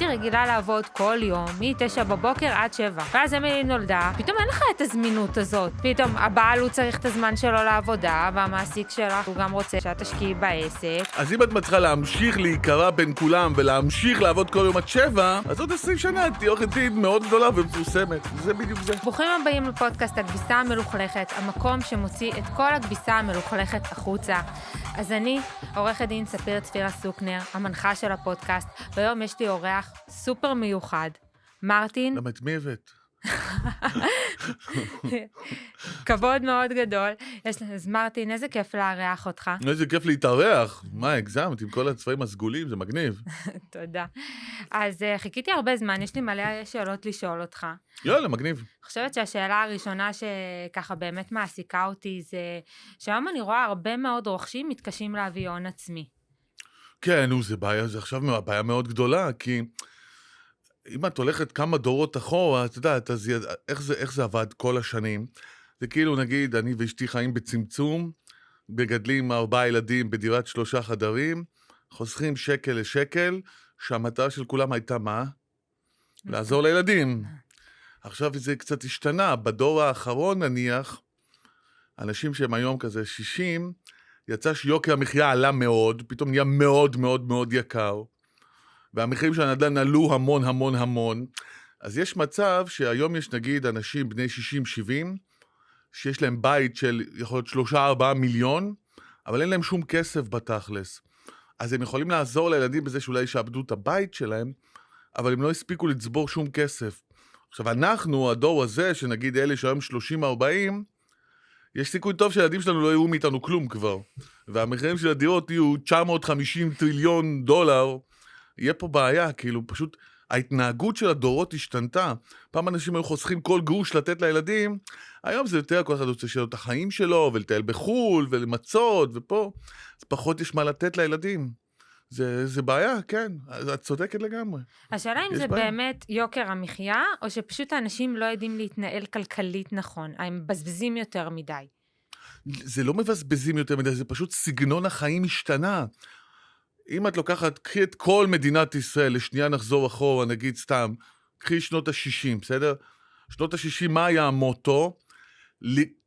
הייתי רגילה לעבוד כל יום, מ-9 בבוקר עד 7. ואז אמילי נולדה, פתאום אין לך את הזמינות הזאת. פתאום הבעל הוא צריך את הזמן שלו לעבודה, והמעסיק שלך הוא גם רוצה שאת תשקיעי בעסק. אז אם את מצליחה להמשיך להיקרא בין כולם ולהמשיך לעבוד כל יום עד 7, אז עוד 20 שנה תהיה עורכת דין מאוד גדולה ומפורסמת. זה בדיוק זה. ברוכים הבאים לפודקאסט הכביסה המלוכלכת, המקום שמוציא את כל הכביסה המלוכלכת החוצה. אז אני, עורכת דין ספיר צפירה סוקנר, המנחה של הפודקאסט, והיום יש לי אורח סופר מיוחד, מרטין. למה את מי הבאת? כבוד מאוד גדול. אז מרטין, איזה כיף לארח אותך. איזה כיף להתארח. מה, הגזמת עם כל הצבעים הסגולים, זה מגניב. תודה. אז חיכיתי הרבה זמן, יש לי מלא שאלות לשאול אותך. יאללה, מגניב. אני חושבת שהשאלה הראשונה שככה באמת מעסיקה אותי זה, שהיום אני רואה הרבה מאוד רוכשים מתקשים להביא הון עצמי. כן, זה בעיה, זה עכשיו בעיה מאוד גדולה, כי אם את הולכת כמה דורות אחורה, את יודעת, אז איך זה עבד כל השנים? זה כאילו, נגיד, אני ואשתי חיים בצמצום, מגדלים 4 ילדים בדירת 3 חדרים, חוסכים שקל לשקל, שהמטרה של כולם הייתה מה? לעזור לילדים. עכשיו זה קצת השתנה, בדור האחרון נניח, אנשים שהם היום כזה 60, יצא שיוקר המחיה עלה מאוד, פתאום נהיה מאוד מאוד מאוד יקר, והמחירים של הנדל"ן עלו המון, אז יש מצב שהיום יש נגיד אנשים בני 60-70, שיש להם בית של יכול להיות 3-4 מיליון, אבל אין להם שום כסף בתכלס. אז הם יכולים לעזור לילדים בזה שאולי שעבדו את הבית שלהם, אבל הם לא הספיקו לצבור שום כסף. עכשיו אנחנו, הדור הזה, שנגיד אלה שהיום 30-40, יש סיכוי טוב שהילדים שלנו לא יראו מאיתנו כלום כבר. והמחירים של הדירות יהיו 950 טריליון דולר, יהיה פה בעיה, כאילו פשוט ההתנהגות של הדורות השתנתה. פעם אנשים היו חוסכים כל גרוש לתת לילדים, היום זה יותר, כל אחד רוצה שיהיה לו את החיים שלו, ולטייל בחול, ולמצות, ופה, אז פחות יש מה לתת לילדים. זה בעיה, כן, את צודקת לגמרי. השאלה אם זה באמת יוקר המחיה, או שפשוט האנשים לא יודעים להתנהל כלכלית נכון, הם מבזבזים יותר מדי. זה לא מבזבזים יותר מדי, זה פשוט סגנון החיים השתנה. אם את לוקחת, קחי את כל מדינת ישראל, לשנייה נחזור אחורה, נגיד סתם, קחי שנות ה-60, בסדר? שנות ה-60, מה היה המוטו?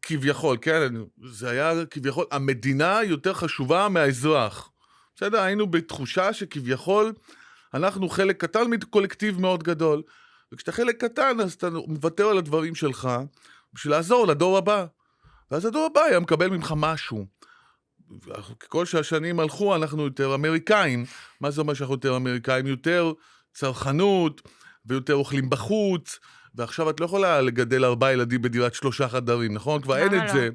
כביכול, כן, זה היה כביכול, המדינה יותר חשובה מהאזרח. בסדר? היינו בתחושה שכביכול, אנחנו חלק קטן מקולקטיב מאוד גדול, וכשאתה חלק קטן, אז אתה מוותר על הדברים שלך, בשביל לעזור לדור הבא. ואז הדור הבא היה מקבל ממך משהו. ככל שהשנים הלכו, אנחנו יותר אמריקאים. מה זה אומר שאנחנו יותר אמריקאים? יותר צרכנות, ויותר אוכלים בחוץ, ועכשיו את לא יכולה לגדל 4 ילדים בדירת 3 חדרים, נכון? כבר אין את זה.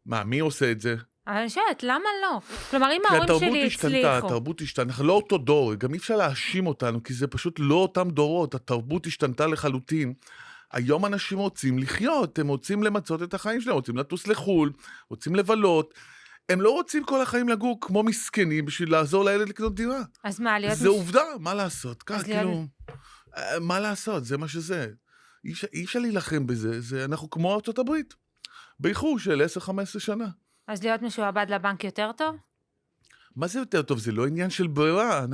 מה, מי עושה את זה? אני שואלת, למה לא? כלומר, אם ההורים שלי הצליחו. התרבות השתנתה, אנחנו לא אותו דור, גם אי אפשר להאשים אותנו, כי זה פשוט לא אותם דורות, התרבות השתנתה לחלוטין. היום אנשים רוצים לחיות, הם רוצים למצות את החיים שלהם, רוצים לטוס לחול, רוצים לבלות, הם לא רוצים כל החיים לגור כמו מסכנים בשביל לעזור לילד לקנות דירה. אז מה, להיות... זה עובדה, מה לעשות? כאילו, מה לעשות? זה מה שזה. אי אפשר להילחם בזה, אנחנו כמו ארצות הברית, באיחור של 10-15 שנה. אז להיות משועבד לבנק יותר טוב? מה זה יותר טוב? זה לא עניין של ברירה,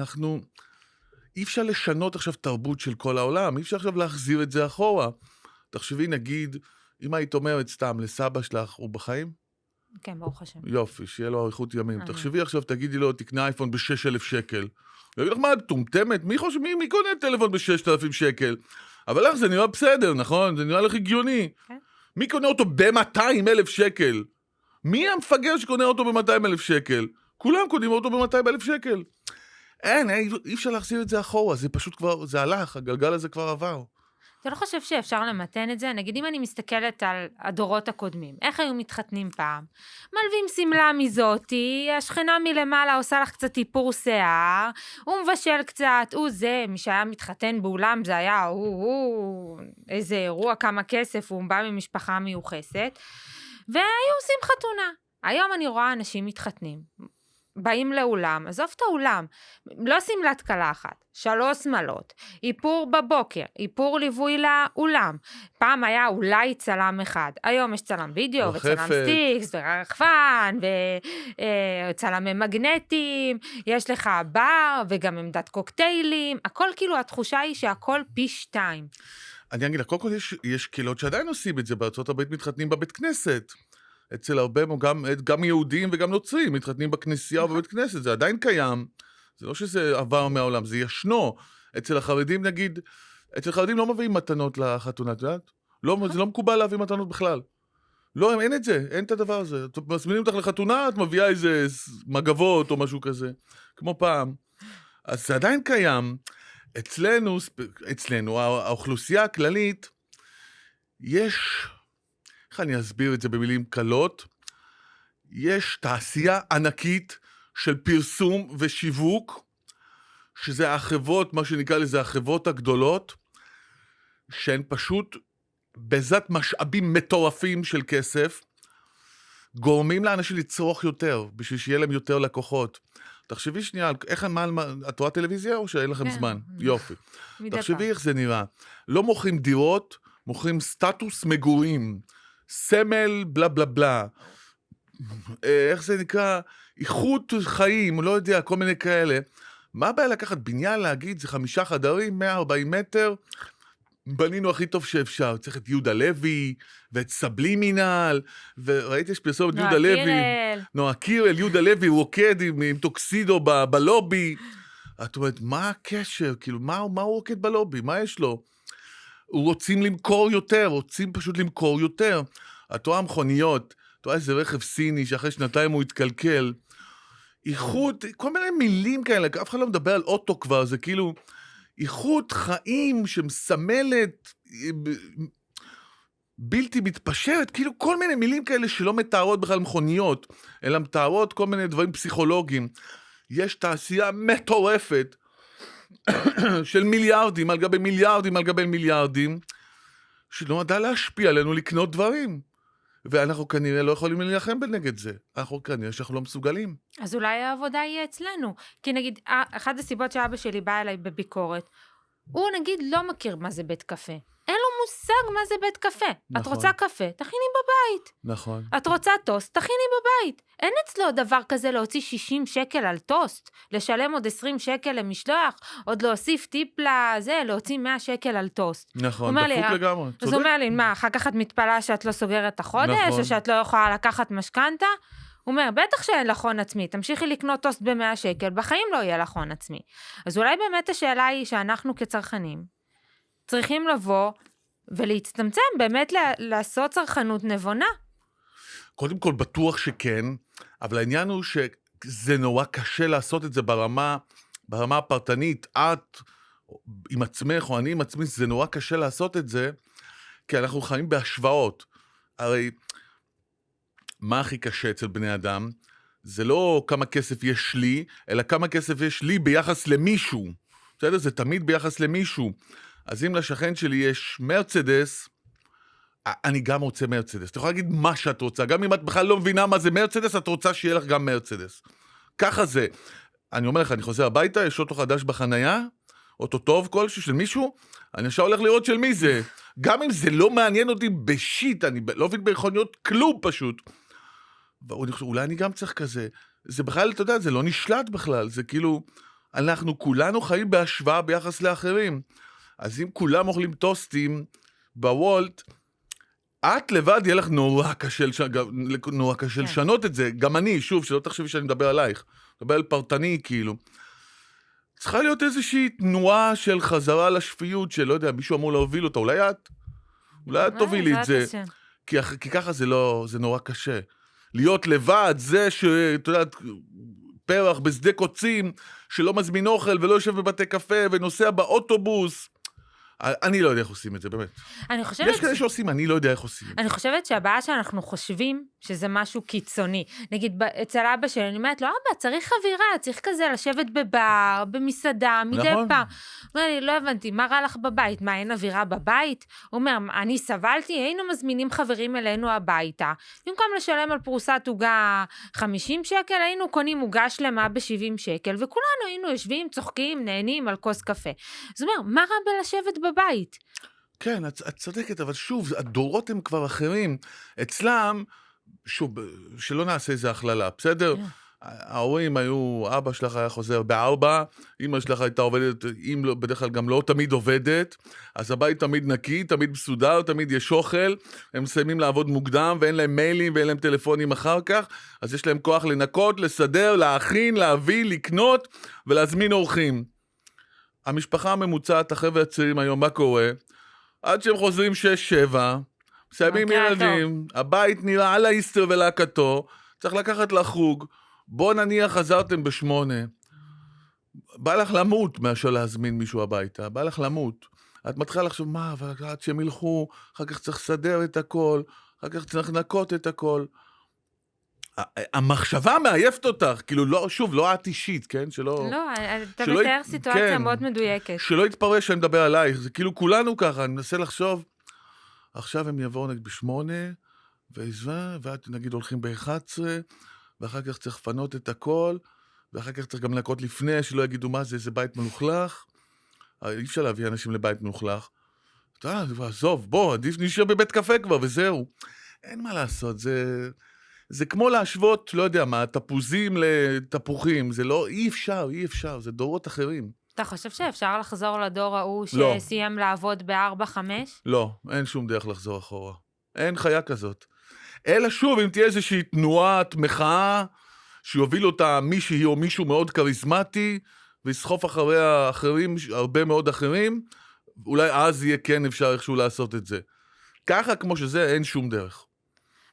אי אפשר לשנות עכשיו תרבות של כל העולם, אי אפשר עכשיו להחזיר את זה אחורה. תחשבי, נגיד, אם היית אומרת סתם לסבא שלך, הוא בחיים? כן, ברוך השם. יופי, שיהיה לו אריכות ימים. תחשבי עכשיו, תגידי לו, תקנה אייפון ב-6,000 שקל. יגיד לך, מה, טומטמת? מי קונה טלפון ב-6,000 שקל? אבל לך זה נראה בסדר, נכון? זה נראה לך הגיוני. מי קונה אותו ב-200,000 שקל? מי המפגר שקונה אותו ב-200,000 שקל? כולם קונים אותו ב-200,000 שקל. אי אפשר להחזיר את זה אחורה, זה פשוט כבר, זה הלך, הגלגל הזה כבר עבר. אתה לא חושב שאפשר למתן את זה? נגיד, אם אני מסתכלת על הדורות הקודמים, איך היו מתחתנים פעם? מלווים סמלה מזאתי, השכנה מלמעלה עושה לך קצת איפור שיער, הוא מבשל קצת, זה, מי שהיה מתחתן באולם, זה היה, איזה אירוע, כמה כסף, הוא בא ממשפחה מיוחסת, והיו עושים חתונה. היום אני רואה אנשים מתחתנים, באים לאולם, עזוב את האולם, לא סמלת קלה אחת, 3 שמלות, איפור בבוקר, איפור ליווי לאולם. פעם היה אולי צלם אחד, היום יש צלם וידאו וצלם רחפת. סטיקס ורחפן וצלמי מגנטים, יש לך בר וגם עמדת קוקטיילים, הכל כאילו התחושה היא שהכל פי 2. אני אגיד לך, קודם כל יש קהילות שעדיין עושים את זה, בארצות הברית מתחתנים בבית כנסת. אצל הרבה, גם יהודים וגם נוצרים, מתחתנים בכנסייה או בבית כנסת, זה עדיין קיים. זה לא שזה עבר מהעולם, זה ישנו. אצל החרדים נגיד, אצל החרדים לא מביאים מתנות לחתונה, את יודעת? זה לא מקובל להביא מתנות בכלל. לא, אין את זה, אין את הדבר הזה. מזמינים אותך לחתונה, את מביאה איזה מגבות או משהו כזה, כמו פעם. אז זה עדיין קיים. אצלנו, האוכלוסייה הכללית, יש, איך אני אסביר את זה במילים קלות? יש תעשייה ענקית של פרסום ושיווק, שזה החברות, מה שנקרא לזה, החברות הגדולות, שהן פשוט בעזרת משאבים מטורפים של כסף, גורמים לאנשים לצרוך יותר, בשביל שיהיה להם יותר לקוחות. תחשבי שנייה, את רואה טלוויזיה או שאין לכם זמן? יופי. תחשבי איך זה נראה. לא מוכרים דירות, מוכרים סטטוס מגורים, סמל בלה בלה בלה. איך זה נקרא? איכות חיים, לא יודע, כל מיני כאלה. מה הבעיה לקחת בניין, להגיד, זה 5 חדרים, 140 מטר, בנינו הכי טוב שאפשר. צריך את יהודה לוי, ואת סבלימינל, וראיתי יש פרסומת יהודה לוי. נועה קירל, יהודה לוי, רוקד עם טוקסידו בלובי. את אומרת, מה הקשר? כאילו, מה הוא רוקד בלובי? מה יש לו? רוצים למכור יותר, רוצים פשוט למכור יותר. את רואה מכוניות, את רואה איזה רכב סיני, שאחרי 2 הוא התקלקל. איכות, כל מיני מילים כאלה, אף אחד לא מדבר על אוטו כבר, זה כאילו, איכות חיים שמסמלת, בלתי מתפשרת, כאילו כל מיני מילים כאלה שלא מתארות בכלל מכוניות, אלא מתארות כל מיני דברים פסיכולוגיים. יש תעשייה מטורפת של מיליארדים על גבי מיליארדים על גבי מיליארדים, שלא נדע להשפיע עלינו לקנות דברים. ואנחנו כנראה לא יכולים להילחם בנגד זה. אנחנו כנראה שאנחנו לא מסוגלים. אז אולי העבודה יהיה אצלנו. כי נגיד, אחת הסיבות שאבא שלי בא אליי בביקורת, הוא נגיד לא מכיר מה זה בית קפה. אין לו מושג מה זה בית קפה. נכון. את רוצה קפה, תכיני בבית. נכון. את רוצה טוסט, תכיני בבית. אין אצלו דבר כזה להוציא 60 שקל על טוסט, לשלם עוד 20 שקל למשלוח, עוד להוסיף טיפ לזה, להוציא 100 שקל על טוסט. נכון, דפוק לגמרי. אז הוא אומר לי, מה, אחר כך את מתפלאה שאת לא סוגרת את החודש, נכון. או שאת לא יכולה לקחת משכנתה? הוא אומר, בטח שאין לך הון עצמי, תמשיכי לקנות טוסט ב100 שקל, בחיים לא יהיה לך הון עצמי. אז אולי באמת השאלה היא שאנחנו כצרכנים, צריכים לבוא ולהצטמצם, באמת לעשות צרכנות נבונה. קודם כל בטוח שכן, אבל העניין הוא שזה נורא קשה לעשות את זה ברמה הפרטנית, את עם עצמך או אני עם עצמי, זה נורא קשה לעשות את זה, כי אנחנו חיים בהשוואות. הרי מה הכי קשה אצל בני אדם? זה לא כמה כסף יש לי, אלא כמה כסף יש לי ביחס למישהו. בסדר? זה תמיד ביחס למישהו. אז אם לשכן שלי יש מרצדס, אני גם רוצה מרצדס. אתה יכול להגיד מה שאת רוצה. גם אם את בכלל לא מבינה מה זה מרצדס, את רוצה שיהיה לך גם מרצדס. ככה זה. אני אומר לך, אני חוזר הביתה, יש אוטו חדש בחנייה, אוטו טוב כלשהו של מישהו, אני עכשיו הולך לראות של מי זה. גם אם זה לא מעניין אותי בשיט, אני לא מבין ביכוליות כלום פשוט. אולי אני גם צריך כזה. זה בכלל, אתה יודע, זה לא נשלט בכלל. זה כאילו, אנחנו כולנו חיים בהשוואה ביחס לאחרים. אז אם כולם אוכלים טוסטים בוולט, את לבד יהיה לך נורא קשה לשנות את זה. גם אני, שוב, שלא תחשבי שאני מדבר עלייך. מדבר על פרטני, כאילו. צריכה להיות איזושהי תנועה של חזרה לשפיות, שלא יודע, מישהו אמור להוביל אותה. אולי את תובילי את זה. כי ככה זה נורא קשה. להיות לבד, זה שאתה יודע, פרח בשדה קוצים, שלא מזמין אוכל ולא יושב בבתי קפה ונוסע באוטובוס. אני לא יודע איך עושים את זה, באמת. אני חושבת... יש כאלה שעושים, אני לא יודע איך עושים. אני חושבת שהבעיה שאנחנו חושבים שזה משהו קיצוני. נגיד, אצל אבא שלי, אני אומרת לו, אבא, צריך אווירה, צריך כזה לשבת בבר, במסעדה, מדי נכון. פעם. הוא אומר לי, לא הבנתי, מה רע לך בבית? מה, אין אווירה בבית? הוא אומר, אני סבלתי, היינו מזמינים חברים אלינו הביתה. במקום לשלם על פרוסת עוגה 50 שקל, היינו קונים עוגה שלמה ב-70 שקל, וכולנו היינו יושבים, צוחקים, נהנים על כוס קפה. זאת אומרת, מה רע בלשבת בבית? כן, את צודקת, אבל שוב, הדורות הם כבר אחרים. אצלם, שוב, שלא נעשה איזה הכללה, בסדר? ההורים היו, אבא שלך היה חוזר ב-4, אמא שלך הייתה עובדת, אם לא, בדרך כלל גם לא תמיד עובדת, אז הבית תמיד נקי, תמיד מסודר, תמיד יש אוכל, הם מסיימים לעבוד מוקדם, ואין להם מיילים ואין להם טלפונים אחר כך, אז יש להם כוח לנקות, לסדר, להכין, להביא, לקנות ולהזמין אורחים. המשפחה הממוצעת, החבר'ה הצעירים היום, מה קורה? עד שהם חוזרים 6-7, מסיימים ילדים, הבית נראה על האיסטר ולהקתו, צריך לקחת לחוג, בוא נניח חזרתם ב8, בא לך למות מאשר להזמין מישהו הביתה, בא לך למות. את מתחילה לחשוב, מה, עד שהם ילכו, אחר כך צריך לסדר את הכל, אחר כך צריך לנקות את הכל. המחשבה מעייפת אותך, כאילו לא, שוב, לא את אישית, כן? שלא... לא, אתה מתאר סיטואציה מאוד מדויקת. שלא יתפרש שאני מדבר עלייך, זה כאילו כולנו ככה, אני מנסה לחשוב, עכשיו הם יבואו נגיד ב8, ואת נגיד הולכים ב11, ואחר כך צריך לפנות את הכל, ואחר כך צריך גם לנקות לפני, שלא יגידו מה זה, איזה בית מלוכלך. אי אפשר להביא אנשים לבית מלוכלך. עזוב, בוא, עדיף נשאר בבית קפה כבר, וזהו. אין מה לעשות, זה כמו להשוות, לא יודע מה, תפוזים לתפוחים, זה לא, אי אפשר, זה דורות אחרים. אתה חושב שאפשר לחזור לדור ההוא לא. שסיים לעבוד ב4-5? לא, אין שום דרך לחזור אחורה. אין חיה כזאת. אלא שוב, אם תהיה איזושהי תנועת מחאה, שיוביל אותה מישהי או מישהו מאוד כריזמטי, ויסחוף אחריה אחרים, הרבה מאוד אחרים, אולי אז יהיה כן אפשר איכשהו לעשות את זה. ככה כמו שזה, אין שום דרך.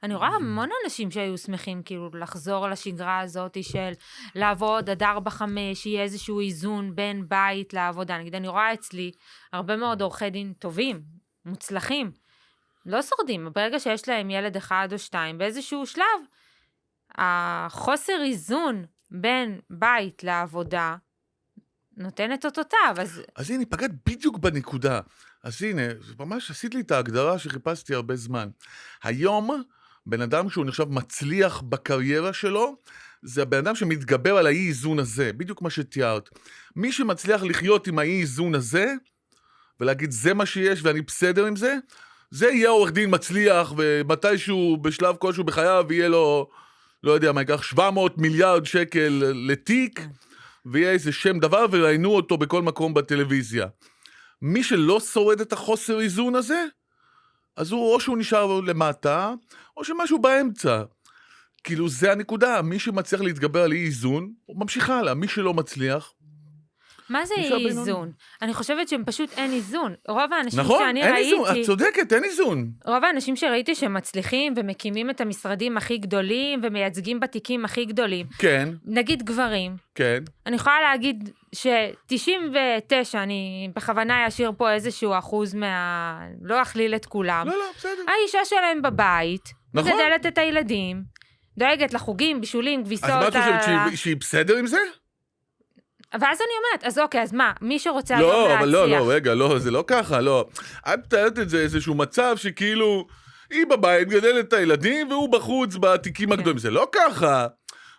אני רואה המון אנשים שהיו שמחים כאילו לחזור לשגרה הזאת של לעבוד עד 4-5, שיהיה איזשהו איזון בין בית לעבודה. נגיד, אני רואה אצלי הרבה מאוד עורכי דין טובים, מוצלחים, לא שורדים. ברגע שיש להם ילד 1 או 2, באיזשהו שלב, החוסר איזון בין בית לעבודה נותנת אותותיו. אז הנה, פגעת בדיוק בנקודה. אז הנה, ממש עשית לי את ההגדרה שחיפשתי הרבה זמן. היום, בן אדם שהוא נחשב מצליח בקריירה שלו, זה הבן אדם שמתגבר על האי איזון הזה, בדיוק מה שתיארת. מי שמצליח לחיות עם האי איזון הזה, ולהגיד זה מה שיש ואני בסדר עם זה, זה יהיה עורך דין מצליח, ומתישהו בשלב כלשהו בחייו יהיה לו, לא יודע מה, ייקח 700 מיליארד שקל לתיק, ויהיה איזה שם דבר, וראינו אותו בכל מקום בטלוויזיה. מי שלא שורד את החוסר איזון הזה, אז הוא או שהוא נשאר למטה, או שמשהו באמצע. כאילו זה הנקודה, מי שמצליח להתגבר על אי איזון, הוא ממשיך הלאה, מי שלא מצליח. מה זה אי איזון? אני חושבת שפשוט אין איזון. רוב האנשים נכון, שאני אין ראיתי... איזון, את צודקת, אין איזון. רוב האנשים שראיתי שמצליחים ומקימים את המשרדים הכי גדולים, ומייצגים בתיקים הכי גדולים. כן. נגיד גברים. כן. אני יכולה להגיד ש99, אני בכוונה אשאיר פה איזשהו אחוז לא אכליל את כולם. לא, בסדר. האישה שלהם בבית, נכון. מגדלת את הילדים, דואגת לחוגים, בישולים, כביסות. אז מה את חושבת, שהיא בסדר עם זה? ואז אני אומרת, אז אוקיי, אז מה, מי שרוצה היום לא, להצליח. אבל לא, רגע, לא, זה לא ככה, לא. את מתארת את זה איזשהו מצב שכאילו, היא בבית גדלת את הילדים, והוא בחוץ בתיקים הגדולים. זה לא ככה.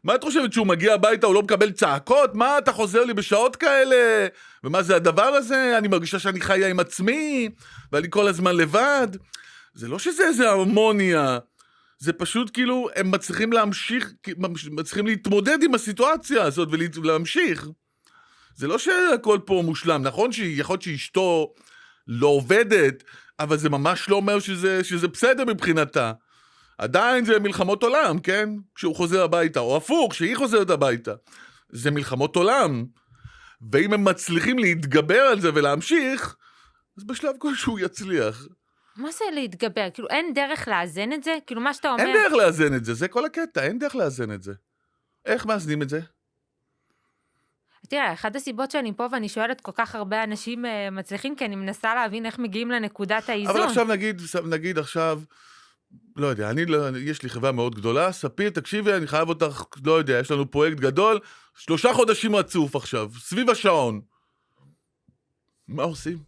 מה את חושבת, שהוא מגיע הביתה, הוא לא מקבל צעקות? מה, אתה חוזר לי בשעות כאלה? ומה זה הדבר הזה? אני מרגישה שאני חיה עם עצמי, ואני כל הזמן לבד. זה לא שזה איזה הרמוניה. זה פשוט כאילו, הם מצליחים להמשיך, מצליחים להתמודד עם הסיטואציה הזאת, ולהמשיך. זה לא שהכל פה מושלם, נכון שיכול להיות שאשתו לא עובדת, אבל זה ממש לא אומר שזה בסדר מבחינתה. עדיין זה מלחמות עולם, כן? כשהוא חוזר הביתה, או הפוך, כשהיא חוזרת הביתה. זה מלחמות עולם. ואם הם מצליחים להתגבר על זה ולהמשיך, אז בשלב כלשהו יצליח. מה זה להתגבר? כאילו אין דרך לאזן את זה? כאילו מה שאתה אומר... אין דרך לאזן את זה, זה כל הקטע, אין דרך לאזן את זה. איך מאזנים את זה? תראה, אחת הסיבות שאני פה ואני שואלת כל כך הרבה אנשים מצליחים, כי אני מנסה להבין איך מגיעים לנקודת האיזון. אבל עכשיו נגיד עכשיו, לא יודע, יש לי חברה מאוד גדולה, ספיר, תקשיבי, אני חייב אותך, לא יודע, יש לנו פרויקט גדול, 3 חודשים רצוף עכשיו, סביב השעון. מה עושים?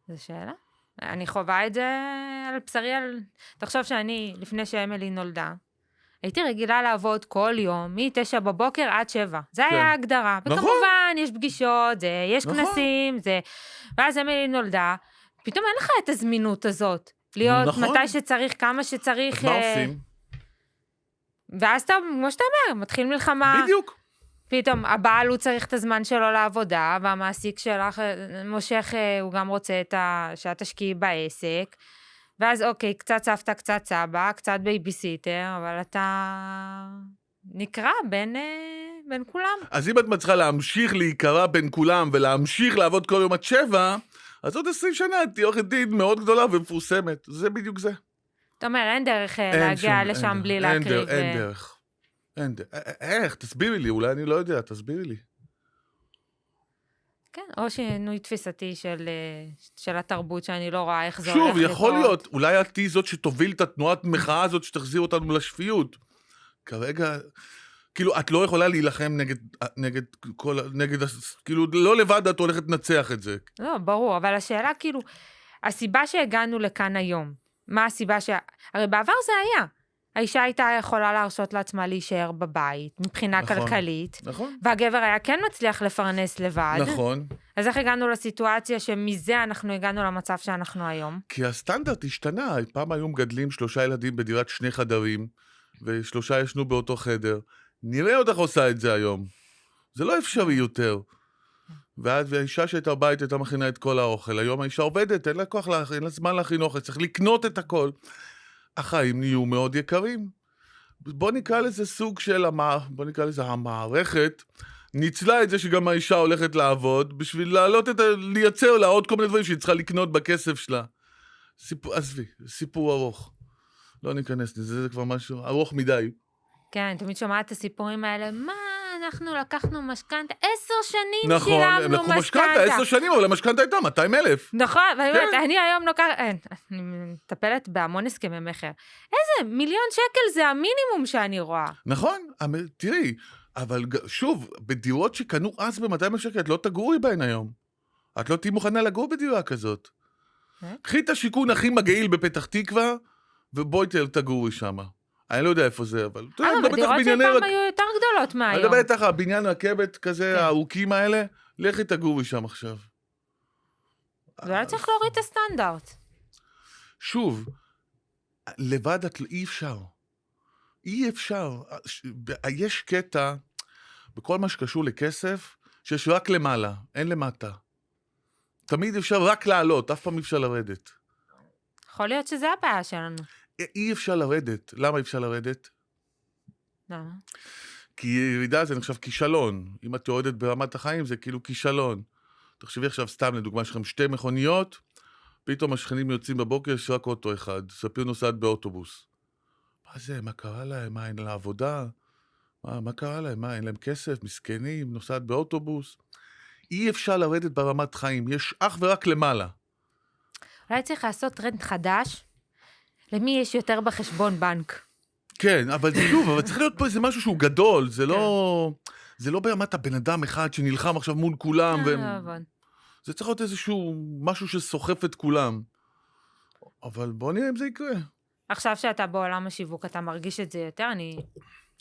זו שאלה. אני חווה את זה על בשרי, תחשוב שאני, לפני שאמילי נולדה, הייתי רגילה לעבוד כל יום, מ-9 בבוקר עד 7. זה היה ההגדרה. נכון. וכמובן, יש פגישות, יש נכון. כנסים, ואז אמילי נולדה, פתאום אין לך את הזמינות הזאת. להיות נכון. מתי שצריך, כמה שצריך. אז מה עושים? ואז אתה, כמו שאתה אומר, מתחיל מלחמה. בדיוק. פתאום הבעל הוא צריך את הזמן שלו לעבודה, והמעסיק שלך, מושך, הוא גם רוצה שאת תשקיעי בעסק. ואז אוקיי, קצת סבתא, קצת סבא, קצת בייביסיטר, אבל אתה נקרא בין כולם. אז אם את מצליחה להמשיך להיקרא בין כולם, ולהמשיך לעבוד כל יום עד 7, אז עוד 20 שנה תהיה עורכת דין מאוד גדולה ומפורסמת. זה בדיוק זה. אתה אומר, אין דרך להגיע לשם בלי להקריב. אין דרך. איך? תסבירי לי, אולי אני לא יודע, תסבירי לי. כן, או שינוי תפיסתי של התרבות, שאני לא רואה איך זה הולך שוב, יכול להיות, אולי את תהי זאת שתוביל את התנועת מחאה הזאת, שתחזיר אותנו לשפיות. כרגע, כאילו, את לא יכולה להילחם כאילו, לא לבד את הולכת לנצח את זה. לא, ברור, אבל השאלה, כאילו, הסיבה שהגענו לכאן היום, מה הסיבה הרי בעבר זה היה. האישה הייתה יכולה להרשות לעצמה להישאר בבית, מבחינה נכון, כלכלית. נכון. והגבר היה כן מצליח לפרנס לבד. נכון. אז איך הגענו לסיטואציה שמזה אנחנו הגענו למצב שאנחנו היום? כי הסטנדרט השתנה. פעם היו מגדלים 3 ילדים בדירת 2 חדרים, ו3 ישנו באותו חדר. נראה אותך עושה את זה היום. זה לא אפשרי יותר. והאישה שהייתה בבית הייתה מכינה את כל האוכל. היום האישה עובדת, אין לה כוח, אין לה זמן להכין אוכל, צריך לקנות את הכל. החיים נהיו מאוד יקרים. בוא נקרא לזה סוג של, בוא נקרא לזה המערכת, ניצלה את זה שגם האישה הולכת לעבוד, בשביל לייצר לה עוד כל מיני דברים שהיא צריכה לקנות בכסף שלה. עזבי, סיפור ארוך. לא ניכנס לזה, זה כבר משהו ארוך מדי. כן, אני תמיד שומעת את הסיפורים האלה, מה, אנחנו לקחנו משכנתה, 10 שנים נכון, שילמנו הם לקחו משכנתה. משכנתה, 10 שנים, אבל המשכנתה הייתה 200,000. נכון, ואני אומרת, אני היום אני מטפלת בהמון הסכמי מחר. איזה 1,000,000 שקל זה המינימום שאני רואה. נכון, תראי, אבל שוב, בדירות שקנו אז ב-200,000 שקל, את לא תגורי בהן היום. את לא תהי מוכנה לגור בדירה כזאת. קחי את השיכון הכי מגעיל בפתח תקווה, ובואי תגורי שם. אני לא יודע איפה זה, אבל... אבל דירות שפעם היו יותר גדולות מהיום. אני מדבר איתך, הבניין רכבת כזה, הארוכים האלה, לכי תגורי שם עכשיו. ולא צריך להוריד את הסטנדרט. שוב, לבד אי אפשר. אי אפשר. יש קטע, בכל מה שקשור לכסף, שיש רק למעלה, אין למטה. תמיד אפשר רק לעלות, אף פעם אי אפשר לרדת. יכול להיות שזה הבעיה שלנו. אי אפשר לרדת. למה אי אפשר לרדת? למה? כי ירידה זה נחשב כישלון. אם את יורדת ברמת החיים זה כאילו כישלון. תחשבי עכשיו סתם לדוגמה, יש לכם 2 מכוניות, פתאום השכנים יוצאים בבוקר, יש רק אוטו אחד. ספיר נוסעת באוטובוס. מה זה? מה קרה להם? מה, אין לה עבודה? מה קרה להם? מה, אין להם כסף? מסכנים? נוסעת באוטובוס? אי אפשר לרדת ברמת חיים. יש אך ורק למעלה. אולי צריך לעשות טרנד חדש, למי יש יותר בחשבון בנק. כן, אבל שוב, אבל צריך להיות פה איזה משהו שהוא גדול, זה לא ברמת הבן אדם אחד שנלחם עכשיו מול כולם, זה צריך להיות איזשהו משהו שסוחף את כולם. אבל בוא נראה אם זה יקרה. עכשיו שאתה בעולם השיווק, אתה מרגיש את זה יותר?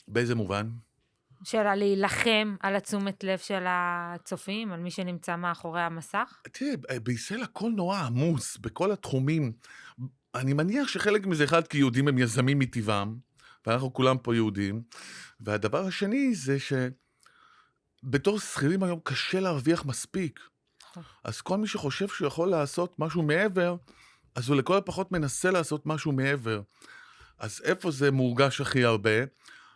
באיזה מובן? שאלה להילחם על התשומת לב של הצופים, על מי שנמצא מאחורי המסך? תראה, בישראל הכל נורא עמוס, בכל התחומים. אני מניח שחלק מזה אחד, כי יהודים הם יזמים מטבעם, ואנחנו כולם פה יהודים. והדבר השני זה שבתור שכירים היום קשה להרוויח מספיק. אז כל מי שחושב שהוא יכול לעשות משהו מעבר, אז הוא לכל הפחות מנסה לעשות משהו מעבר. אז איפה זה מורגש הכי הרבה?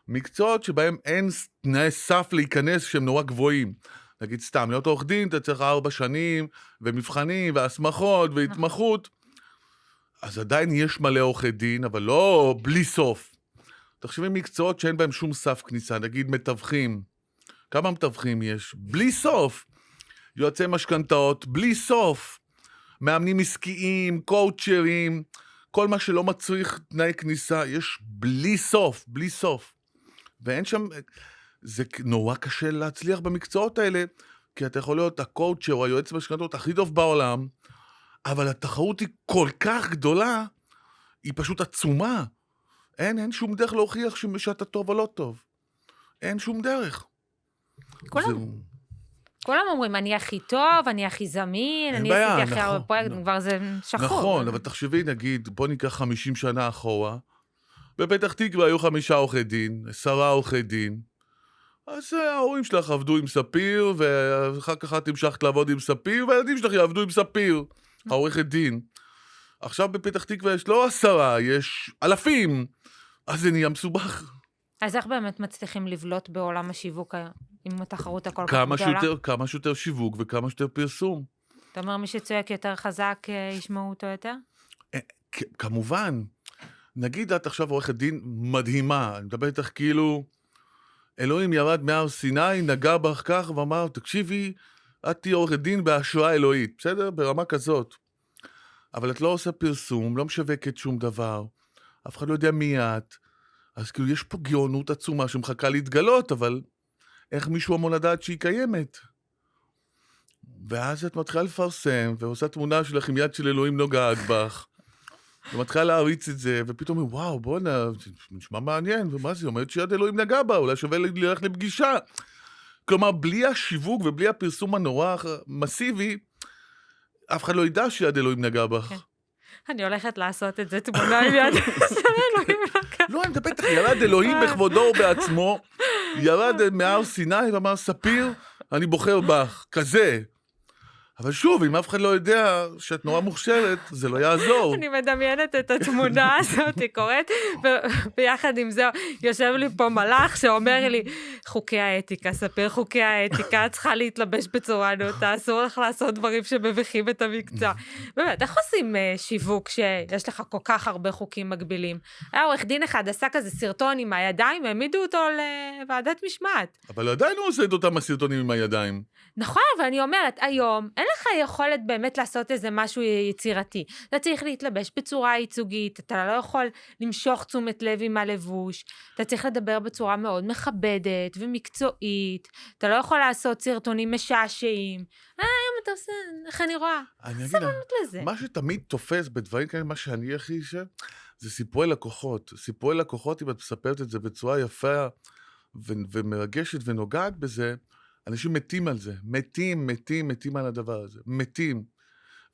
מקצועות שבהם אין תנאי סף להיכנס שהם נורא גבוהים. נגיד סתם, להיות עורך דין, אתה צריך 4 שנים, ומבחנים, והסמכות, והתמחות. אז עדיין יש מלא עורכי דין, אבל לא בלי סוף. תחשבי מקצועות שאין בהם שום סף כניסה, נגיד מתווכים, כמה מתווכים יש? בלי סוף. יועצי משכנתאות, בלי סוף. מאמנים עסקיים, קואוצ'רים, כל מה שלא מצריך תנאי כניסה, יש בלי סוף, בלי סוף. ואין שם, זה נורא קשה להצליח במקצועות האלה, כי אתה יכול להיות הקואוצ'ר או היועץ משכנתאות הכי טוב בעולם, אבל התחרות היא כל כך גדולה, היא פשוט עצומה. אין שום דרך להוכיח שאתה טוב או לא טוב. אין שום דרך. כולם אומרים, אני הכי טוב, אני הכי זמין, אני עשיתי הכי הרבה פרויקטים, כבר זה שחור. נכון, אבל תחשבי, נגיד, בוא ניקח 50 שנה אחורה, בפתח תקווה היו 5 עורכי דין, 10 עורכי דין, אז ההורים שלך עבדו עם ספיר, ואחר כך את המשכת לעבוד עם ספיר, והילדים שלך יעבדו עם ספיר, העורכי דין. עכשיו בפתח תקווה יש לא 10, יש אלפים, אז זה נהיה מסובך. אז איך באמת מצליחים לבלוט בעולם השיווק עם התחרות הכל כך גדולה? כמה שיותר שיווק וכמה שיותר פרסום. אתה אומר, מי שצועק יותר חזק, ישמעו אותו יותר? כמובן. נגיד, את עכשיו עורכת דין מדהימה, אני מדבר איתך כאילו, אלוהים ירד מהר סיני, נגע בך כך ואמר, תקשיבי, את תהיה עורכת דין בהשראה אלוהית, בסדר? ברמה כזאת. אבל את לא עושה פרסום, לא משווקת שום דבר, אף אחד לא יודע מי את, אז כאילו יש פה גאונות עצומה שמחכה להתגלות, אבל איך מישהו אמור לדעת שהיא קיימת? ואז את מתחילה לפרסם, ועושה תמונה שלך עם יד של אלוהים נוגעת בך, ומתחילה להריץ את זה, ופתאום אומרים, וואו, בוא נשמע מעניין, ומה זה? אומרת שיד אלוהים נגע בה, אולי שווה ללכת לפגישה. כלומר, בלי השיווק ובלי הפרסום הנורא מסיבי, אף אחד לא ידע שיד אלוהים נגע בך. אני הולכת לעשות את זה, תמונה עם יד של אלוהים נגע. לא, אני בטח, ירד אלוהים בכבודו ובעצמו, ירד מהר סיני ואמר, ספיר, אני בוחר בך, כזה. אבל שוב, אם אף אחד לא יודע שאת נורא מוכשרת, זה לא יעזור. אני מדמיינת את התמונה הזאת, היא קוראת, וביחד עם זה יושב לי פה מלאך שאומר לי, חוקי האתיקה, ספר חוקי האתיקה, את צריכה להתלבש בצורה נאותה, אסור לך לעשות דברים שמביכים את המקצוע. באמת, איך עושים שיווק שיש לך כל כך הרבה חוקים מגבילים? היה עורך דין אחד, עשה כזה סרטון עם הידיים, העמידו אותו לוועדת משמעת. אבל עדיין הוא עושה את אותם הסרטונים עם הידיים. נכון, ואני אומרת, היום אין לך יכולת באמת לעשות איזה משהו יצירתי. אתה צריך להתלבש בצורה ייצוגית, אתה לא יכול למשוך תשומת לב עם הלבוש, אתה צריך לדבר בצורה מאוד מכבדת ומקצועית, אתה לא יכול לעשות סרטונים משעשעים. היום אתה עושה, איך אני רואה? סבלנות לזה. מה שתמיד תופס בדברים כאלה, מה שאני הכי זה סיפורי לקוחות. סיפורי לקוחות, אם את מספרת את זה בצורה יפה ומרגשת ונוגעת בזה, אנשים מתים על זה, מתים על הדבר הזה, מתים.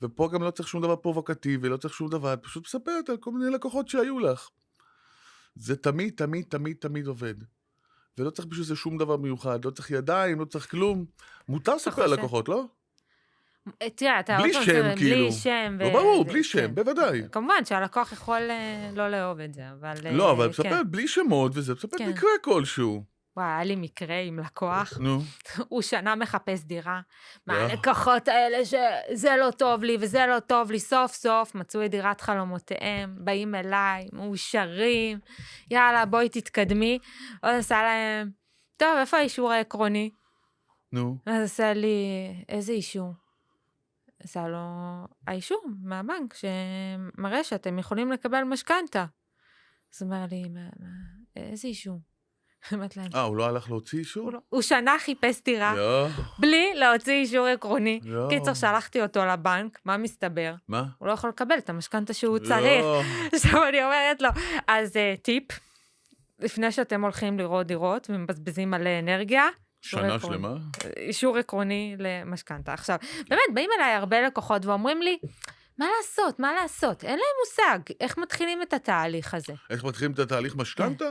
ופה גם לא צריך שום דבר פרובוקטיבי, לא צריך שום דבר, את פשוט מספרת על כל מיני לקוחות שהיו לך. זה תמיד עובד. ולא צריך בשביל זה שום דבר מיוחד, לא צריך ידיים, לא צריך כלום. מותר לספר על לקוחות, לא? תראה, אתה בלי שם, כאילו. בלי שם. לא ברור, בלי שם, בוודאי. כמובן שהלקוח יכול לא לאהוב את זה, אבל... לא, אבל מספרת בלי שמות, וזה מספרת מקרה כלשהו. וואי, היה לי מקרה עם לקוח, נו. הוא שנה מחפש דירה, מהלקוחות האלה שזה לא טוב לי וזה לא טוב לי, סוף סוף מצאו את דירת חלומותיהם, באים אליי, מאושרים, יאללה בואי תתקדמי, עוד עשה להם, טוב איפה האישור העקרוני? נו. אז עשה לי, איזה אישור? עשה לו, האישור מהבנק שמראה שאתם יכולים לקבל משכנתה. אז הוא אומר לי, איזה אישור? הוא לא הלך להוציא אישור? הוא שנה חיפש דירה, בלי להוציא אישור עקרוני. קיצר, שלחתי אותו לבנק, מה מסתבר? מה? הוא לא יכול לקבל את המשכנתה שהוא צריך. עכשיו אני אומרת לו, אז טיפ, לפני שאתם הולכים לראות דירות, ומבזבזים מלא אנרגיה, שנה שלמה? אישור עקרוני למשכנתה. עכשיו, באמת, באים אליי הרבה לקוחות ואומרים לי, מה לעשות? אין להם מושג. איך מתחילים את התהליך הזה? איך מתחילים את התהליך משכנתה?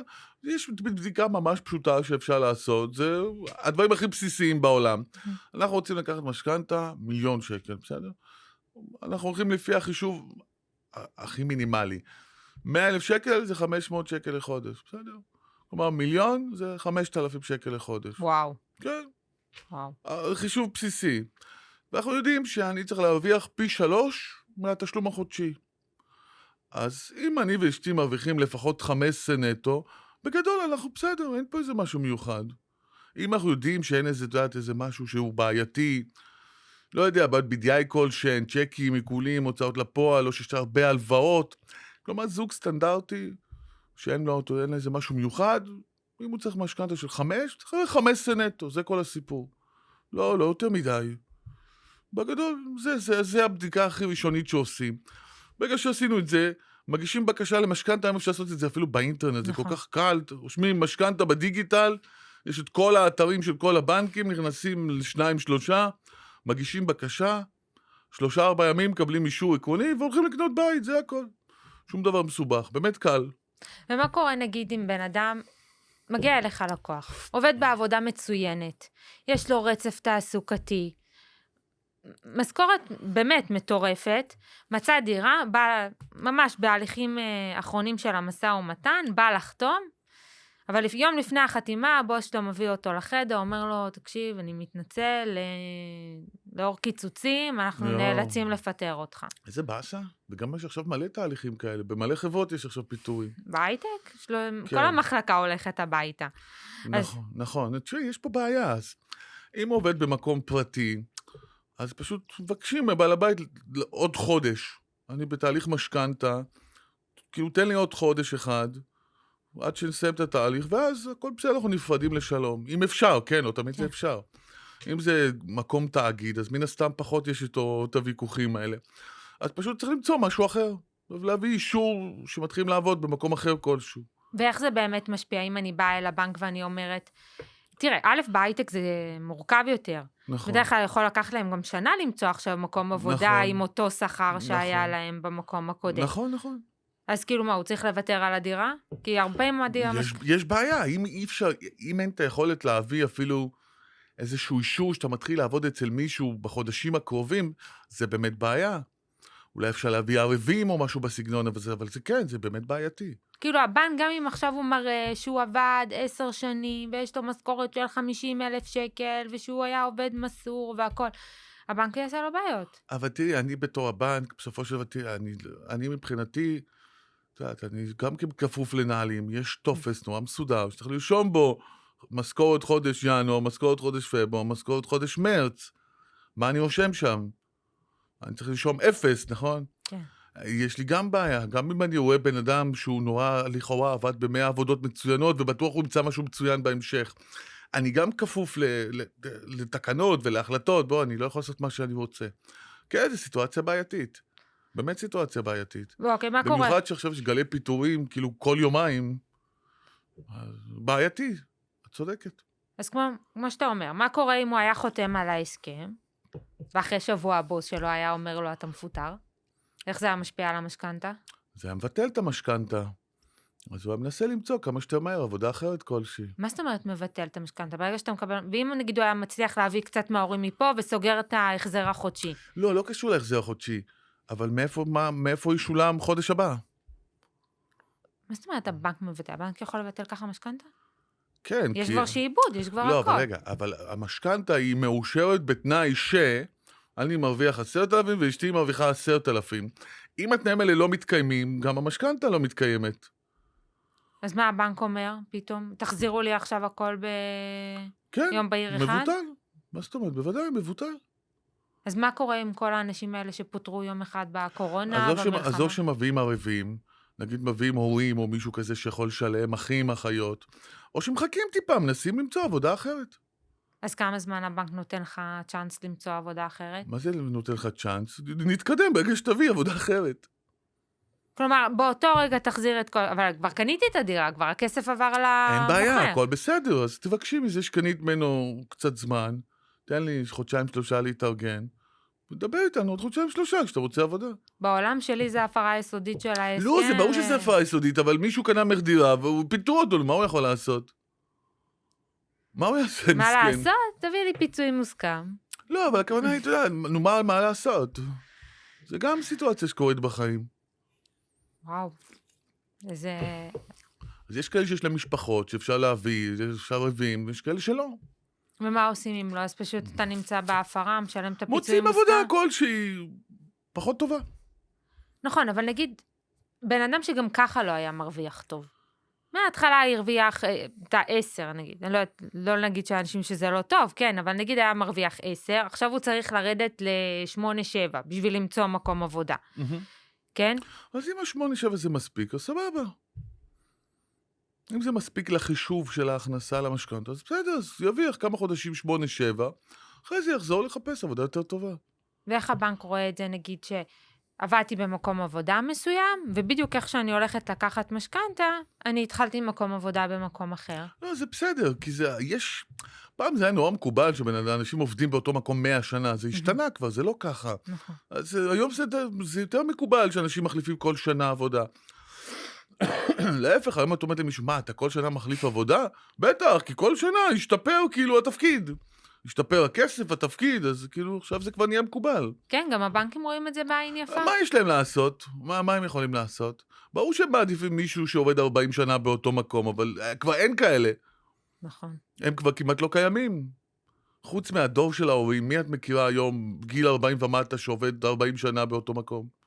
יש בדיקה ממש פשוטה שאפשר לעשות. זה הדברים הכי בסיסיים בעולם. אנחנו רוצים לקחת משכנתה, 1,000,000 שקל, בסדר? אנחנו הולכים לפי החישוב הכי מינימלי. 100,000 שקל זה 500 שקל לחודש, בסדר? כלומר, 1,000,000 זה 5,000 שקל לחודש. וואו. כן. וואו. חישוב בסיסי. ואנחנו יודעים שאני צריך להרוויח פי 3 מהתשלום החודשי. אז אם אני ואשתי מרוויחים לפחות 15 נטו, בגדול אנחנו בסדר, אין פה איזה משהו מיוחד. אם אנחנו יודעים שאין איזה, את יודעת, איזה משהו שהוא בעייתי, לא יודע, בעיות BDI כלשהן, צ'קים, עיקולים, הוצאות לפועל, או שיש הרבה הלוואות, כלומר, זוג סטנדרטי, שאין לו איזה משהו מיוחד, אם הוא צריך משכנתה של 5, צריך 15 נטו, זה כל הסיפור. לא יותר מדי. בגדול, זה הבדיקה הכי ראשונית שעושים. ברגע שעשינו את זה, מגישים בקשה למשכנתה, היום אפשר לעשות את זה אפילו באינטרנט, זה כל כך קל, רושמים משכנתה בדיגיטל, יש את כל האתרים של כל הבנקים, נכנסים ל2-3, מגישים בקשה, 3-4 ימים מקבלים אישור עקרוני, והולכים לקנות בית, זה הכל. שום דבר מסובך, באמת קל. ומה קורה נגיד אם בן אדם מגיע אליך לקוח, עובד בעבודה מצוינת, יש לו רצף תעסוקתי, משכורת באמת מטורפת, מצא דירה, בא ממש בהליכים אחרונים של המשא ומתן, בא לחתום, אבל יום לפני החתימה, הבוס שלו מביא אותו לחדר, אומר לו, תקשיב, אני מתנצל, לאור קיצוצים, אנחנו נאלצים לפטר אותך. איזה באסה, וגם יש עכשיו מלא תהליכים כאלה, במלא חברות יש עכשיו פיטורים. בהייטק? כל המחלקה הולכת הביתה. נכון, תשמעי, יש פה בעיה, אז אם הוא עובד במקום פרטי, אז פשוט מבקשים מבעל הבית עוד חודש. אני בתהליך משכנתה, כאילו תן לי עוד חודש אחד, עד שנסיים את התהליך, ואז הכל בסדר, אנחנו נפרדים לשלום. אם אפשר, כן, או תמיד זה אפשר. אם זה מקום תאגיד, אז מן הסתם פחות יש איתו את הוויכוחים האלה. אז פשוט צריך למצוא משהו אחר, ולהביא אישור שמתחילים לעבוד במקום אחר כלשהו. ואיך זה באמת משפיע? אם אני באה אל הבנק ואני אומרת, תראה, א', בהייטק זה מורכב יותר. נכון. בדרך כלל יכול לקח להם גם שנה למצוא עכשיו מקום עבודה, נכון. עם אותו שכר שהיה להם במקום הקודם. נכון. אז כאילו מה, הוא צריך לוותר על הדירה? כי הרבה מהדירה... יש בעיה, אם אין את היכולת להביא אפילו איזשהו אישור שאתה מתחיל לעבוד אצל מישהו בחודשים הקרובים, זה באמת בעיה. אולי אפשר להביא ערבים או משהו בסגנון, אבל זה כן, זה באמת בעייתי. כאילו הבנק, גם אם עכשיו הוא מראה שהוא עבד 10 שנים, ויש לו משכורת של 50,000 שקל, ושהוא היה עובד מסור והכל, הבנק יעשה לו בעיות. אבל תראי, אני בתור הבנק, בסופו של דבר, אני מבחינתי, אני גם כפוף לנהלים, יש טופס נורא מסודר, שצריך לרשום בו משכורת חודש ינואר, משכורת חודש פברואר, משכורת חודש מרץ. מה אני רושם שם? אני צריך לרשום 0, נכון? כן. יש לי גם בעיה, גם אם אני רואה בן אדם שהוא נורא לכאורה עבד ב100 עבודות מצוינות, ובטוח הוא ימצא משהו מצוין בהמשך. אני גם כפוף לתקנות ולהחלטות, אני לא יכול לעשות מה שאני רוצה. כן, זו סיטואציה בעייתית. באמת סיטואציה בעייתית. אוקיי, מה קורה? במיוחד שעכשיו יש גלי פיטורים, כאילו כל יומיים, בעייתי, את צודקת. אז כמו שאתה אומר, מה קורה אם הוא היה חותם על ההסכם, ואחרי שבוע הבוס שלו היה אומר לו, אתה מפוטר? איך זה היה משפיע על המשכנתה? זה היה מבטל את המשכנתה. אז הוא היה מנסה למצוא כמה שאתה מהר, עבודה אחרת כלשהי. מה זאת אומרת מבטל את המשכנתה? ברגע שאתה מקבל... ואם נגיד הוא היה מצליח להביא קצת מההורים מפה, וסוגר את ההחזר החודשי? לא קשור להחזר החודשי. אבל מאיפה ישולם חודש הבא? מה זאת אומרת הבנק מבטל? הבנק יכול לבטל ככה משכנתה? כן. יש כבר שעיבוד, יש כבר הכל. לא, אבל רגע, אבל המשכנתה היא מאושרת בתנאי שאני מרוויח 10,000 ואשתי מרוויחה 10,000. אם התנאים האלה לא מתקיימים, גם המשכנתה לא מתקיימת. אז מה הבנק אומר פתאום? תחזירו לי עכשיו הכל ביום בהיר אחד? כן, מבוטל. מה זאת אומרת? בוודאי, מבוטל. אז מה קורה עם כל האנשים האלה שפוטרו יום אחד בקורונה, במלחמה? אז או שמביאים ערבים, נגיד מביאים הורים או מישהו כזה שיכול לשלם, אחים, אחיות, או שמחכים טיפה, מנסים למצוא עבודה אחרת. אז כמה זמן הבנק נותן לך צ'אנס למצוא עבודה אחרת? מה זה נותן לך צ'אנס? נתקדם ברגע שתביא עבודה אחרת. כלומר, באותו רגע תחזיר את כל... אבל כבר קניתי את הדירה, כבר הכסף עבר למוכר. אין בעיה, הכל בסדר, אז תבקשי מזה שקנית ממנו קצת זמן, תן לי 1-3 להתארגן, ודבר איתנו עוד 1-3 כשאתה רוצה עבודה. בעולם שלי זה הפרה יסודית של ההסכם. לא, זה ברור שזה הפרה יסודית, אבל מישהו קנה ממך דירה, והוא פיטרו אותו, מה הוא יכול לעשות? מה הוא יעשה? מה לעשות? תביא לי פיצוי מוסכם. לא, אבל הכוונה היא, אתה יודע, נו, מה לעשות? זה גם סיטואציה שקורית בחיים. וואו. איזה... אז יש כאלה שיש להם משפחות, שאפשר להביא, אפשר רבים, ויש כאלה שלא. ומה עושים אם לא? אז פשוט אתה נמצא בהפרה, משלם את הפיצוי מוצאים מוסכם. עבודה כלשהי פחות טובה. נכון, אבל נגיד, בן אדם שגם ככה לא היה מרוויח טוב. מההתחלה הרוויח את ה-10, נגיד. אני לא נגיד שאנשים שזה לא טוב, כן, אבל נגיד היה מרוויח 10, עכשיו הוא צריך לרדת ל-8-7, בשביל למצוא מקום עבודה. כן? אז אם ה-8-7 זה מספיק, אז סבבה. אם זה מספיק לחישוב של ההכנסה למשכנתא, אז בסדר, אז ירוויח כמה חודשים 8-7, אחרי זה יחזור לחפש עבודה יותר טובה. ואיך הבנק רואה את זה, נגיד שעבדתי במקום עבודה מסוים, ובדיוק איך שאני הולכת לקחת משכנתא, אני התחלתי עם מקום עבודה במקום אחר. לא, זה בסדר, כי זה, יש... פעם זה היה נורא מקובל שאנשים עובדים באותו מקום 100 שנה, זה השתנה כבר, זה לא ככה. נכון. אז היום זה יותר מקובל שאנשים מחליפים כל שנה עבודה. להפך, היום את אומרת למישהו, מה, אתה כל שנה מחליף עבודה? בטח, כי כל שנה השתפר כאילו התפקיד. השתפר הכסף, התפקיד, אז כאילו עכשיו זה כבר נהיה מקובל. כן, גם הבנקים רואים את זה בעין יפה. מה יש להם לעשות? מה הם יכולים לעשות? ברור שהם מעדיפים מישהו שעובד 40 שנה באותו מקום, אבל כבר אין כאלה. נכון. הם כבר כמעט לא קיימים. חוץ מהדור של ההורים, מי את מכירה היום גיל 40 ומטה שעובד 40 שנה באותו מקום?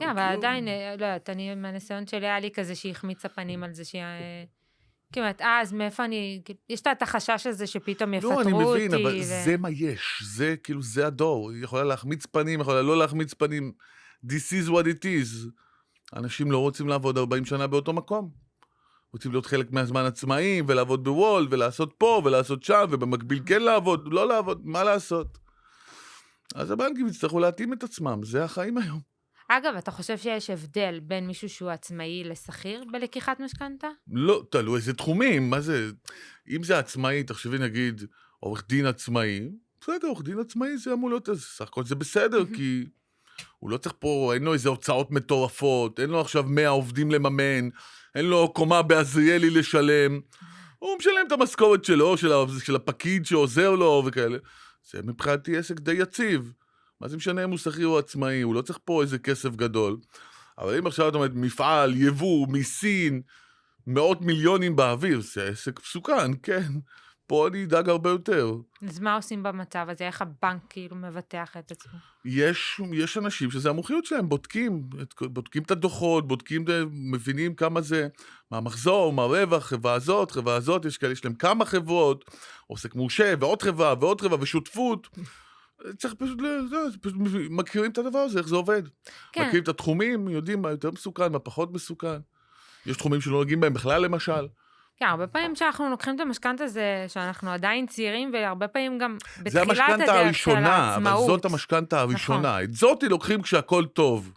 כן, אבל עדיין, לא יודעת, אני מהניסיון שלי היה לי כזה שהחמיצה פנים על זה שהיא... כמעט, אז מאיפה אני... יש את החשש הזה שפתאום יפטרו אותי. לא, אני מבין, אבל זה מה יש. זה כאילו, זה הדור. היא יכולה להחמיץ פנים, יכולה לא להחמיץ פנים. This is what it is. אנשים לא רוצים לעבוד 40 שנה באותו מקום. רוצים להיות חלק מהזמן עצמאיים, ולעבוד בוול, ולעשות פה, ולעשות שם, ובמקביל כן לעבוד, לא לעבוד, מה לעשות? אז הבנקים יצטרכו להתאים את עצמם, זה החיים היום. אגב, אתה חושב שיש הבדל בין מישהו שהוא עצמאי לשכיר בלקיחת משכנתא? לא, תלוי איזה תחומים, מה זה? אם זה עצמאי, תחשבי נגיד, עורך דין עצמאי, בסדר, עורך דין עצמאי זה אמור להיות, סך הכל זה בסדר, כי הוא לא צריך פה, אין לו איזה הוצאות מטורפות, אין לו עכשיו 100 עובדים לממן, אין לו קומה בעזריאלי לשלם, הוא משלם את המשכורת שלו, של הפקיד שעוזר לו וכאלה. זה מבחינתי עסק די יציב. מה זה משנה אם הוא שכיר או עצמאי, הוא לא צריך פה איזה כסף גדול. אבל אם עכשיו אתה אומרת, מפעל, יבוא, מסין, 100 מיליונים באוויר, זה עסק מסוכן, כן. פה אני אדאג הרבה יותר. אז מה עושים במצב הזה? איך הבנק כאילו מבטח את עצמו? יש אנשים שזה המומחיות שלהם, בודקים את הדוחות, מבינים כמה זה, מה המחזור, מה הרווח, חברה הזאת, יש כאלה, יש להם כמה חברות, עוסק מורשה, ועוד חברה, ושותפות. צריך פשוט מכירים את הדבר הזה, איך זה עובד. כן. מכירים את התחומים, יודעים מה יותר מסוכן, מה פחות מסוכן. יש תחומים שלא נוגעים בהם בכלל, למשל. כן, הרבה פעמים שאנחנו לוקחים את המשכנתא הזה, שאנחנו עדיין צעירים, והרבה פעמים גם בתחילת זה המשכנתא הראשונה, אבל העצמאות. זאת המשכנתא הראשונה. נכון. את זאת לוקחים כשהכל טוב.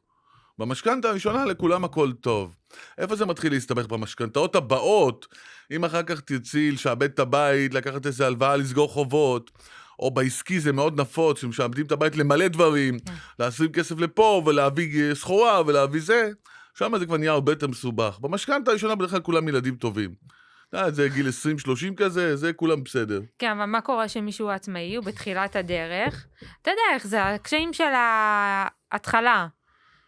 במשכנתא הראשונה לכולם הכל טוב. איפה זה מתחיל להסתבך במשכנתאות הבאות? אם אחר כך תרצי לשעבד את הבית, לקחת איזה הלוואה, לסגור חובות, או בעסקי זה מאוד נפוץ, שמשעבדים את הבית למלא דברים, להשים כסף לפה ולהביא סחורה ולהביא זה, שם זה כבר נהיה הרבה יותר מסובך. במשכנתא הראשונה בדרך כלל כולם ילדים טובים. זה גיל 20-30 כזה, זה כולם בסדר. כן, אבל מה קורה שמישהו עצמאי, הוא בתחילת הדרך? אתה יודע איך זה, הקשיים של ההתחלה,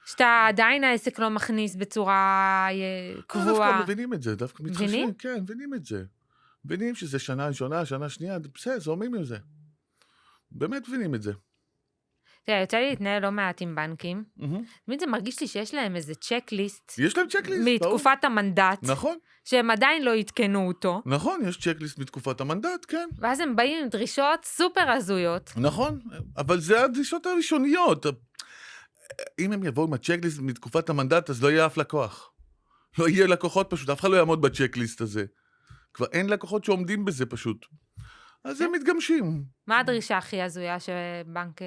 שאתה עדיין העסק לא מכניס בצורה קבועה. דווקא מבינים את זה, דווקא מתחשבים. כן, מבינים את זה. מבינים שזה שנה ראשונה, שנה שנייה, בסדר, זורמים עם זה. באמת מבינים את זה. תראה, יוצא לי להתנהל לא מעט עם בנקים. תמיד זה מרגיש לי שיש להם איזה צ'קליסט. יש להם צ'קליסט. מתקופת המנדט. נכון. שהם עדיין לא התקנו אותו. נכון, יש צ'קליסט מתקופת המנדט, כן. ואז הם באים עם דרישות סופר הזויות. נכון, אבל זה הדרישות הראשוניות. אם הם יבואו עם הצ'קליסט מתקופת המנדט, אז לא יהיה אף לקוח. לא יהיה לקוחות פשוט, אף אחד לא יעמוד בצ'קליסט הזה. כבר אין לקוחות שעומדים בזה פשוט. אז הם מתגמשים. מה הדרישה הכי הזויה שבנק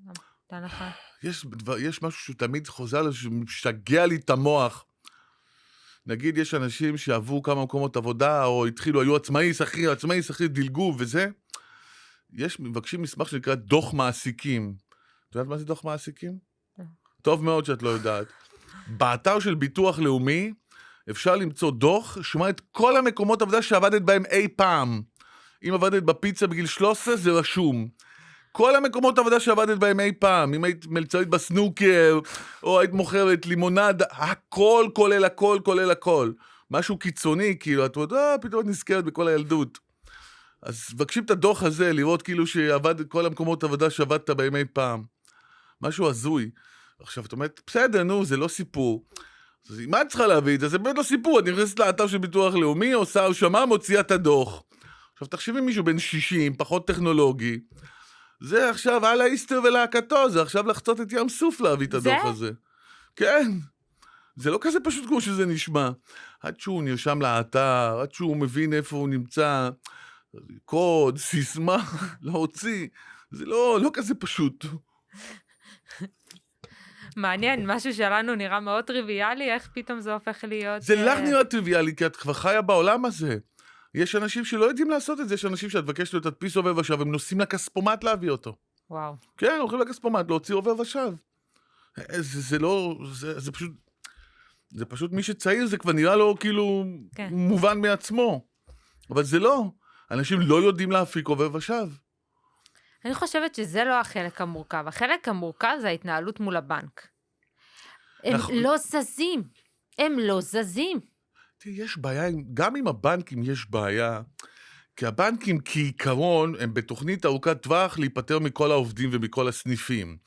נתן לך? יש משהו שתמיד חוזר, שמשגע לי את המוח. נגיד, יש אנשים שעברו כמה מקומות עבודה, או התחילו, היו עצמאי, שכיר, דילגו וזה. מבקשים מסמך שנקרא דוח מעסיקים. את יודעת מה זה דוח מעסיקים? טוב מאוד שאת לא יודעת. באתר של ביטוח לאומי, אפשר למצוא דוח, שמע את כל המקומות עבודה שעבדת בהם אי פעם. אם עבדת בפיצה בגיל 13, זה רשום. כל המקומות עבודה שעבדת בהם אי פעם, אם היית מלצרית בסנוקר, או היית מוכרת לימונד, הכל כולל הכל. משהו קיצוני, כאילו, את יודעת, פתאום את נזכרת בכל הילדות. אז מבקשים את הדוח הזה, לראות כאילו שעבד כל המקומות עבודה שעבדת בהם אי פעם. משהו הזוי. עכשיו, את אומרת, בסדר, נו, זה לא סיפור. אז מה את צריכה להביא את זה? זה באמת לא סיפור, את נכנסת לאתר של ביטוח לאומי, עושה הרשמה, מוציאה את הדוח. עכשיו תחשבי מישהו בן 60, פחות טכנולוגי, זה עכשיו על האיסטר ולהקתו, זה עכשיו לחצות את ים סוף להביא את הדוח הזה. כן, זה לא כזה פשוט כמו שזה נשמע. עד שהוא נרשם לאתר, עד שהוא מבין איפה הוא נמצא, קוד, סיסמה, להוציא, זה לא כזה פשוט. מעניין, משהו שלנו נראה מאוד טריוויאלי, איך פתאום זה הופך להיות... זה לך נראה טריוויאלי, כי את כבר חיה בעולם הזה. יש אנשים שלא יודעים לעשות את זה, יש אנשים שאת מבקשת לו תדפיס עובר ושב, הם נוסעים לכספומט להביא אותו. וואו. כן, הולכים לכספומט, להוציא עובר ושב. זה לא, זה פשוט מי שצעיר, זה כבר נראה לו כאילו מובן מעצמו. אבל זה לא. אנשים לא יודעים להפיק עובר ושב. אני חושבת שזה לא החלק המורכב. החלק המורכב זה ההתנהלות מול הבנק. הם לא זזים. הם לא זזים. יש בעיה, גם עם הבנקים יש בעיה, כי הבנקים כעיקרון הם בתוכנית ארוכת טווח להיפטר מכל העובדים ומכל הסניפים.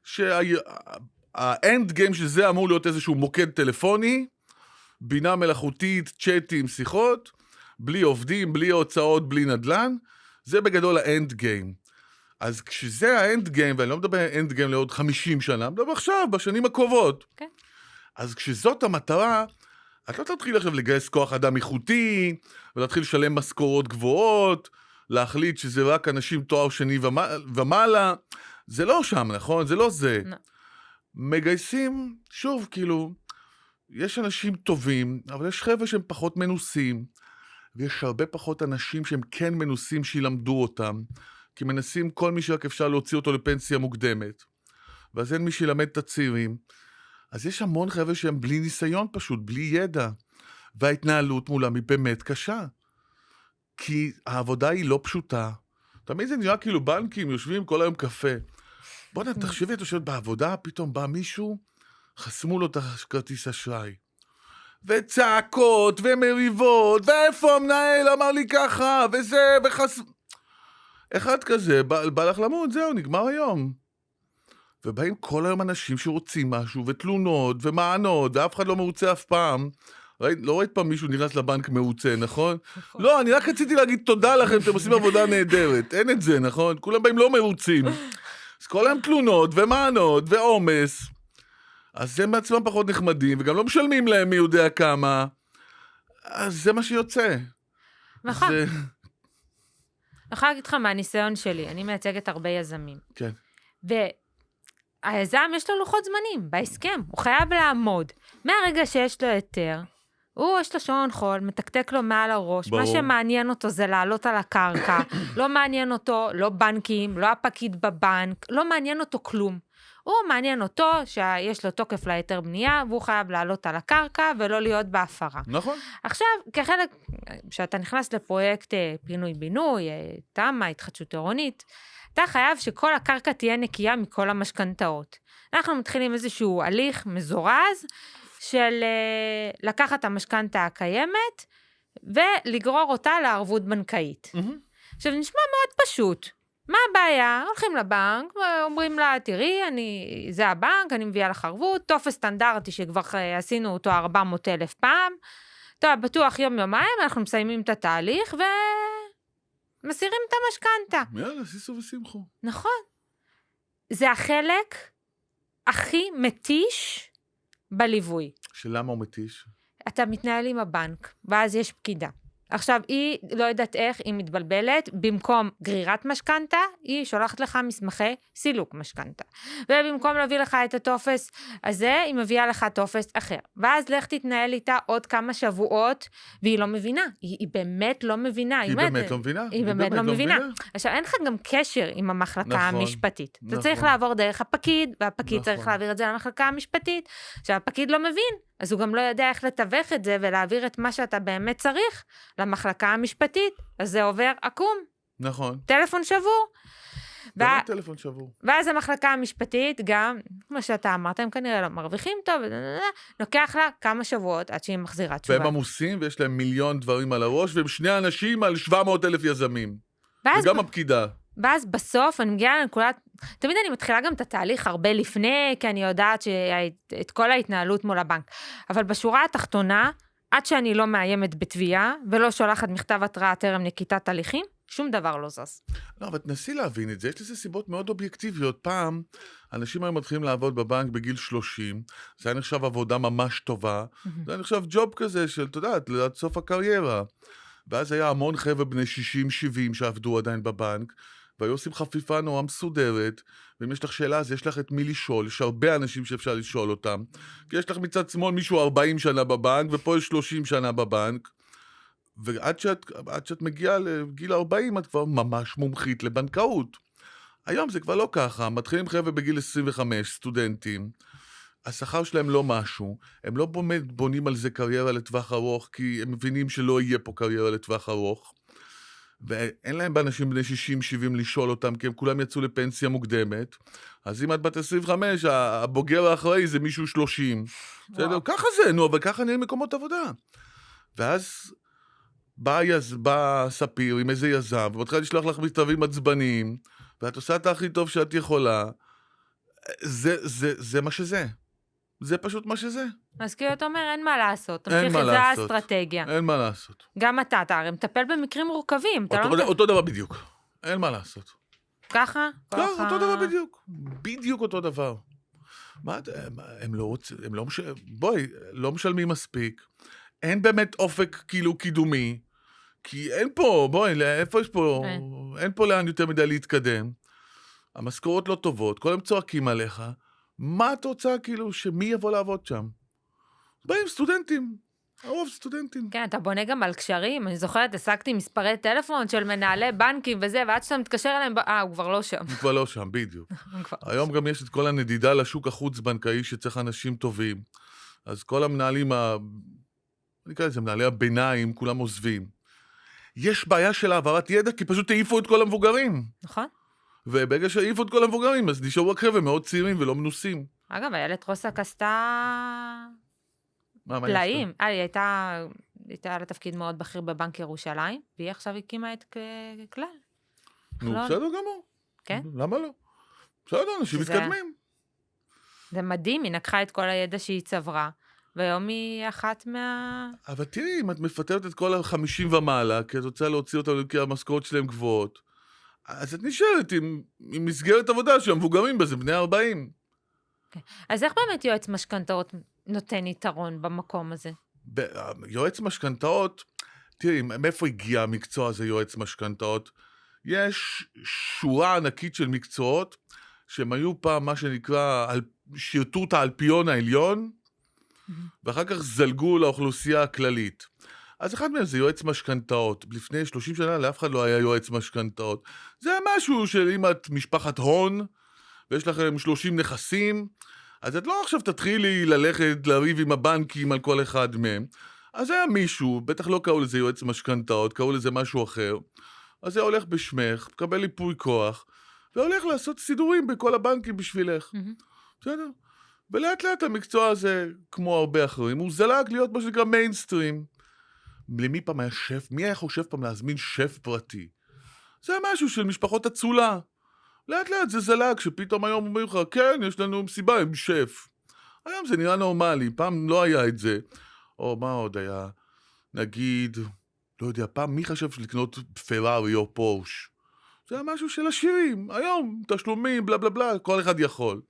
שהאנד גיים של זה אמור להיות איזשהו מוקד טלפוני, בינה מלאכותית, צ'אטים, שיחות, בלי עובדים, בלי הוצאות, בלי נדל"ן, זה בגדול האנד גיים. אז כשזה האנד גיים, ואני לא מדבר אנד גיים לעוד 50 שנה, מדבר עכשיו, בשנים הקרובות. כן. אז כשזאת המטרה, את לא תתחיל עכשיו לגייס כוח אדם איכותי, ולהתחיל לשלם משכורות גבוהות, להחליט שזה רק אנשים תואר שני ומעלה, זה לא שם, נכון? זה לא זה. לא. מגייסים, שוב, כאילו, יש אנשים טובים, אבל יש חבר'ה שהם פחות מנוסים, ויש הרבה פחות אנשים שהם כן מנוסים שילמדו אותם, כי מנסים כל מי שרק אפשר להוציא אותו לפנסיה מוקדמת, ואז אין מי שילמד את הצעירים, אז יש המון חבר'ה שהם בלי ניסיון פשוט, בלי ידע, וההתנהלות מולם היא באמת קשה, כי העבודה היא לא פשוטה, תמיד זה נראה כאילו בנקים יושבים כל היום קפה, בוא תחשבי את יושבת בעבודה, פתאום בא מישהו, חסמו לו את הכרטיס אשראי, וצעקות ומריבות, ואיפה המנהל אמר לי ככה, וזה, אחד כזה, בא לך למות, זהו, נגמר היום. ובאים כל היום אנשים שרוצים משהו, ותלונות, ומענות, ואף אחד לא מרוצה אף פעם. לא ראית פעם מישהו נכנס לבנק מרוצה, נכון? לא, אני רק רציתי להגיד תודה לכם, אתם עושים עבודה נהדרת. אין את זה, נכון? כולם באים לא מרוצים. אז כל היום תלונות, ומענות, ועומס. אז הם בעצמם פחות נחמדים, וגם לא משלמים להם מי יודע כמה. אז זה מה שיוצא. נכון. אני יכולה להגיד לך מהניסיון שלי, אני מייצגת הרבה יזמים. כן. והיזם יש לו לוחות זמנים בהסכם, הוא חייב לעמוד. מהרגע שיש לו היתר, יש לו שעון חול, מתקתק לו מעל הראש, מה שמעניין אותו זה לעלות על הקרקע, לא מעניין אותו, לא בנקים, לא הפקיד בבנק, לא מעניין אותו כלום. הוא מעניין אותו שיש לו תוקף להיתר בנייה, והוא חייב לעלות על הקרקע ולא להיות בהפרה. נכון. עכשיו, כחלק, כשאתה נכנס לפרויקט פינוי-בינוי, תמה, התחדשות עירונית, אתה חייב שכל הקרקע תהיה נקייה מכל המשכנתאות. אנחנו מתחילים איזשהו הליך מזורז, של לקחת את המשכנתה הקיימת, ולגרור אותה לערבות בנקאית. עכשיו, נשמע מאוד פשוט. מה הבעיה? הולכים לבנק, ואומרים לה, תראי, זה הבנק, אני מביאה לך ערבות, טופס סטנדרטי שכבר עשינו אותו 400,000 פעם, טוב, בטוח יום-יומיים, אנחנו מסיימים את התהליך, ומסירים את המשכנתה. יאללה, סיסו ושמחו. נכון. זה החלק הכי מתיש בליווי. שלמה הוא מתיש? אתה מתנהל עם הבנק, ואז יש פקידה. עכשיו, היא לא יודעת איך, היא מתבלבלת, במקום גרירת משכנתה, היא שולחת לך מסמכי סילוק משכנתה. ובמקום להביא לך את הטופס הזה, היא מביאה לך טופס אחר. ואז לך תתנהל איתה עוד כמה שבועות, והיא לא מבינה. היא באמת לא מבינה. היא באמת לא מבינה. היא באמת לא מבינה. עכשיו, אין לך גם קשר עם המחלקה המשפטית. אתה צריך לעבור דרך הפקיד, והפקיד צריך להעביר את זה למחלקה המשפטית. עכשיו, הפקיד לא מבין. אז הוא גם לא יודע איך לתווך את זה, ולהעביר את מה שאתה באמת צריך למחלקה המשפטית, אז זה עובר עקום. נכון. טלפון שבור. באמת טלפון שבור. ואז המחלקה המשפטית גם, כמו שאתה אמרת, הם כנראה לא מרוויחים טוב, לוקח לה כמה שבועות עד שהיא מחזירה תשובה. והם עמוסים, ויש להם מיליון דברים על הראש, והם שני אנשים על 700,000 יזמים. וגם הפקידה. ואז בסוף אני מגיעה לנקודת, תמיד אני מתחילה גם את התהליך הרבה לפני, כי אני יודעת שאת כל ההתנהלות מול הבנק. אבל בשורה התחתונה, עד שאני לא מאיימת בתביעה, ולא שולחת מכתב התראה טרם נקיטת הליכים, שום דבר לא זז. לא, אבל תנסי להבין את זה, יש לזה סיבות מאוד אובייקטיביות. פעם, אנשים היו מתחילים לעבוד בבנק בגיל 30, זה היה נחשב עבודה ממש טובה, זה היה נחשב ג'וב כזה של, אתה יודעת, עד סוף הקריירה. ואז היה המון חבר'ה בני 60-70 שעבדו עדיין בבנק, והיו עושים חפיפה נורא מסודרת, ואם יש לך שאלה, אז יש לך את מי לשאול, יש הרבה אנשים שאפשר לשאול אותם, כי יש לך מצד שמאל מישהו 40 שנה בבנק, ופה יש 30 שנה בבנק, ועד שאת מגיעה לגיל 40, את כבר ממש מומחית לבנקאות. היום זה כבר לא ככה, מתחילים חבר'ה בגיל 25, סטודנטים, השכר שלהם לא משהו, הם לא באמת בונים על זה קריירה לטווח ארוך, כי הם מבינים שלא יהיה פה קריירה לטווח ארוך, ואין להם באנשים בני 60-70 לשאול אותם, כי הם כולם יצאו לפנסיה מוקדמת, אז אם את בת 25, הבוגר האחראי זה מישהו 30. בסדר? ככה זה, נו, אבל ככה נראים מקומות עבודה. ואז בא ספיר עם איזה יזם, ומתחילה לשלוח לך מכתבים עצבניים, ואת עושה את הכי טוב שאת יכולה. זה מה שזה. זה פשוט מה שזה. אז כאילו אתה אומר, אין מה לעשות. אין תמשיך מה את זה לעשות. האסטרטגיה. אין מה לעשות. גם אתה הרי מטפל במקרים מורכבים. אתה לא אותו דבר בדיוק. אין מה לעשות. ככה? לא, אותו דבר בדיוק. בדיוק אותו דבר. מה, הם לא רוצים, בואי, לא משלמים מספיק. אין באמת אופק כאילו קידומי. כי אין פה, בואי, איפה יש פה? אין פה לאן יותר מדי להתקדם. המשכורות לא טובות, כל הם צועקים עליך. מה את רוצה כאילו שמי יבוא לעבוד שם? באים סטודנטים, הרוב סטודנטים. כן, אתה בונה גם על קשרים. אני זוכרת, השגתי מספרי טלפון של מנהלי בנקים וזה, ועד שאתה מתקשר אליהם, הוא כבר לא שם. הוא כבר לא שם, בדיוק. היום גם יש את כל הנדידה לשוק החוץ-בנקאי שצריך אנשים טובים. אז כל המנהלים, אני אקרא לזה, מנהלי הביניים, כולם עוזבים. יש בעיה של העברת ידע, כי פשוט העיפו את כל המבוגרים. נכון. וברגע שהעיפו את כל המבוגרים, אז נשארו רק חבר'ה מאוד צעירים ולא מנוסים. אגב, איילת רוסק עשתה פלאים. היא הייתה לתפקיד מאוד בכיר בבנק ירושלים, והיא עכשיו הקימה את כלל. נו, בסדר גמור. כן? למה לא? בסדר, אנשים מתקדמים. זה מדהים, היא נקחה את כל הידע שהיא צברה, והיום היא אחת אבל תראי, אם את מפטרת את כל ה-50 ומעלה, כי את רוצה להוציא אותם כי המשכורות שלהם גבוהות, אז את נשארת עם מסגרת עבודה שהמבוגרים בזה, בני 40. Okay. אז איך באמת יועץ משכנתאות נותן יתרון במקום הזה? יועץ משכנתאות, תראי, מאיפה הגיע המקצוע הזה יועץ משכנתאות? יש שורה ענקית של מקצועות, שהם היו פעם מה שנקרא, שירתו את האלפיון העליון, ואחר כך זלגו לאוכלוסייה הכללית. אז אחד מהם זה יועץ משכנתאות. לפני 30 שנה לאף אחד לא היה יועץ משכנתאות. זה היה משהו של אם את משפחת הון, ויש לכם 30 נכסים, אז את לא עכשיו תתחילי ללכת לריב עם הבנקים על כל אחד מהם. אז היה מישהו, בטח לא קראו לזה יועץ משכנתאות, קראו לזה משהו אחר. אז זה הולך בשמך, מקבל ליפוי כוח, והולך לעשות סידורים בכל הבנקים בשבילך. בסדר? ולאט לאט המקצוע הזה, כמו הרבה אחרים, הוא זלג להיות מה שנקרא מיינסטרים. למי פעם היה שף? מי היה חושב פעם להזמין שף פרטי? זה היה משהו של משפחות אצולה. לאט לאט זה זלג, שפתאום היום אומרים לך, כן, יש לנו מסיבה עם שף. היום זה נראה נורמלי, פעם לא היה את זה. או מה עוד היה? נגיד, לא יודע, פעם מי חשב לקנות פרארי או פורש? זה היה משהו של עשירים. היום, תשלומים, בלה בלה בלה, כל אחד יכול.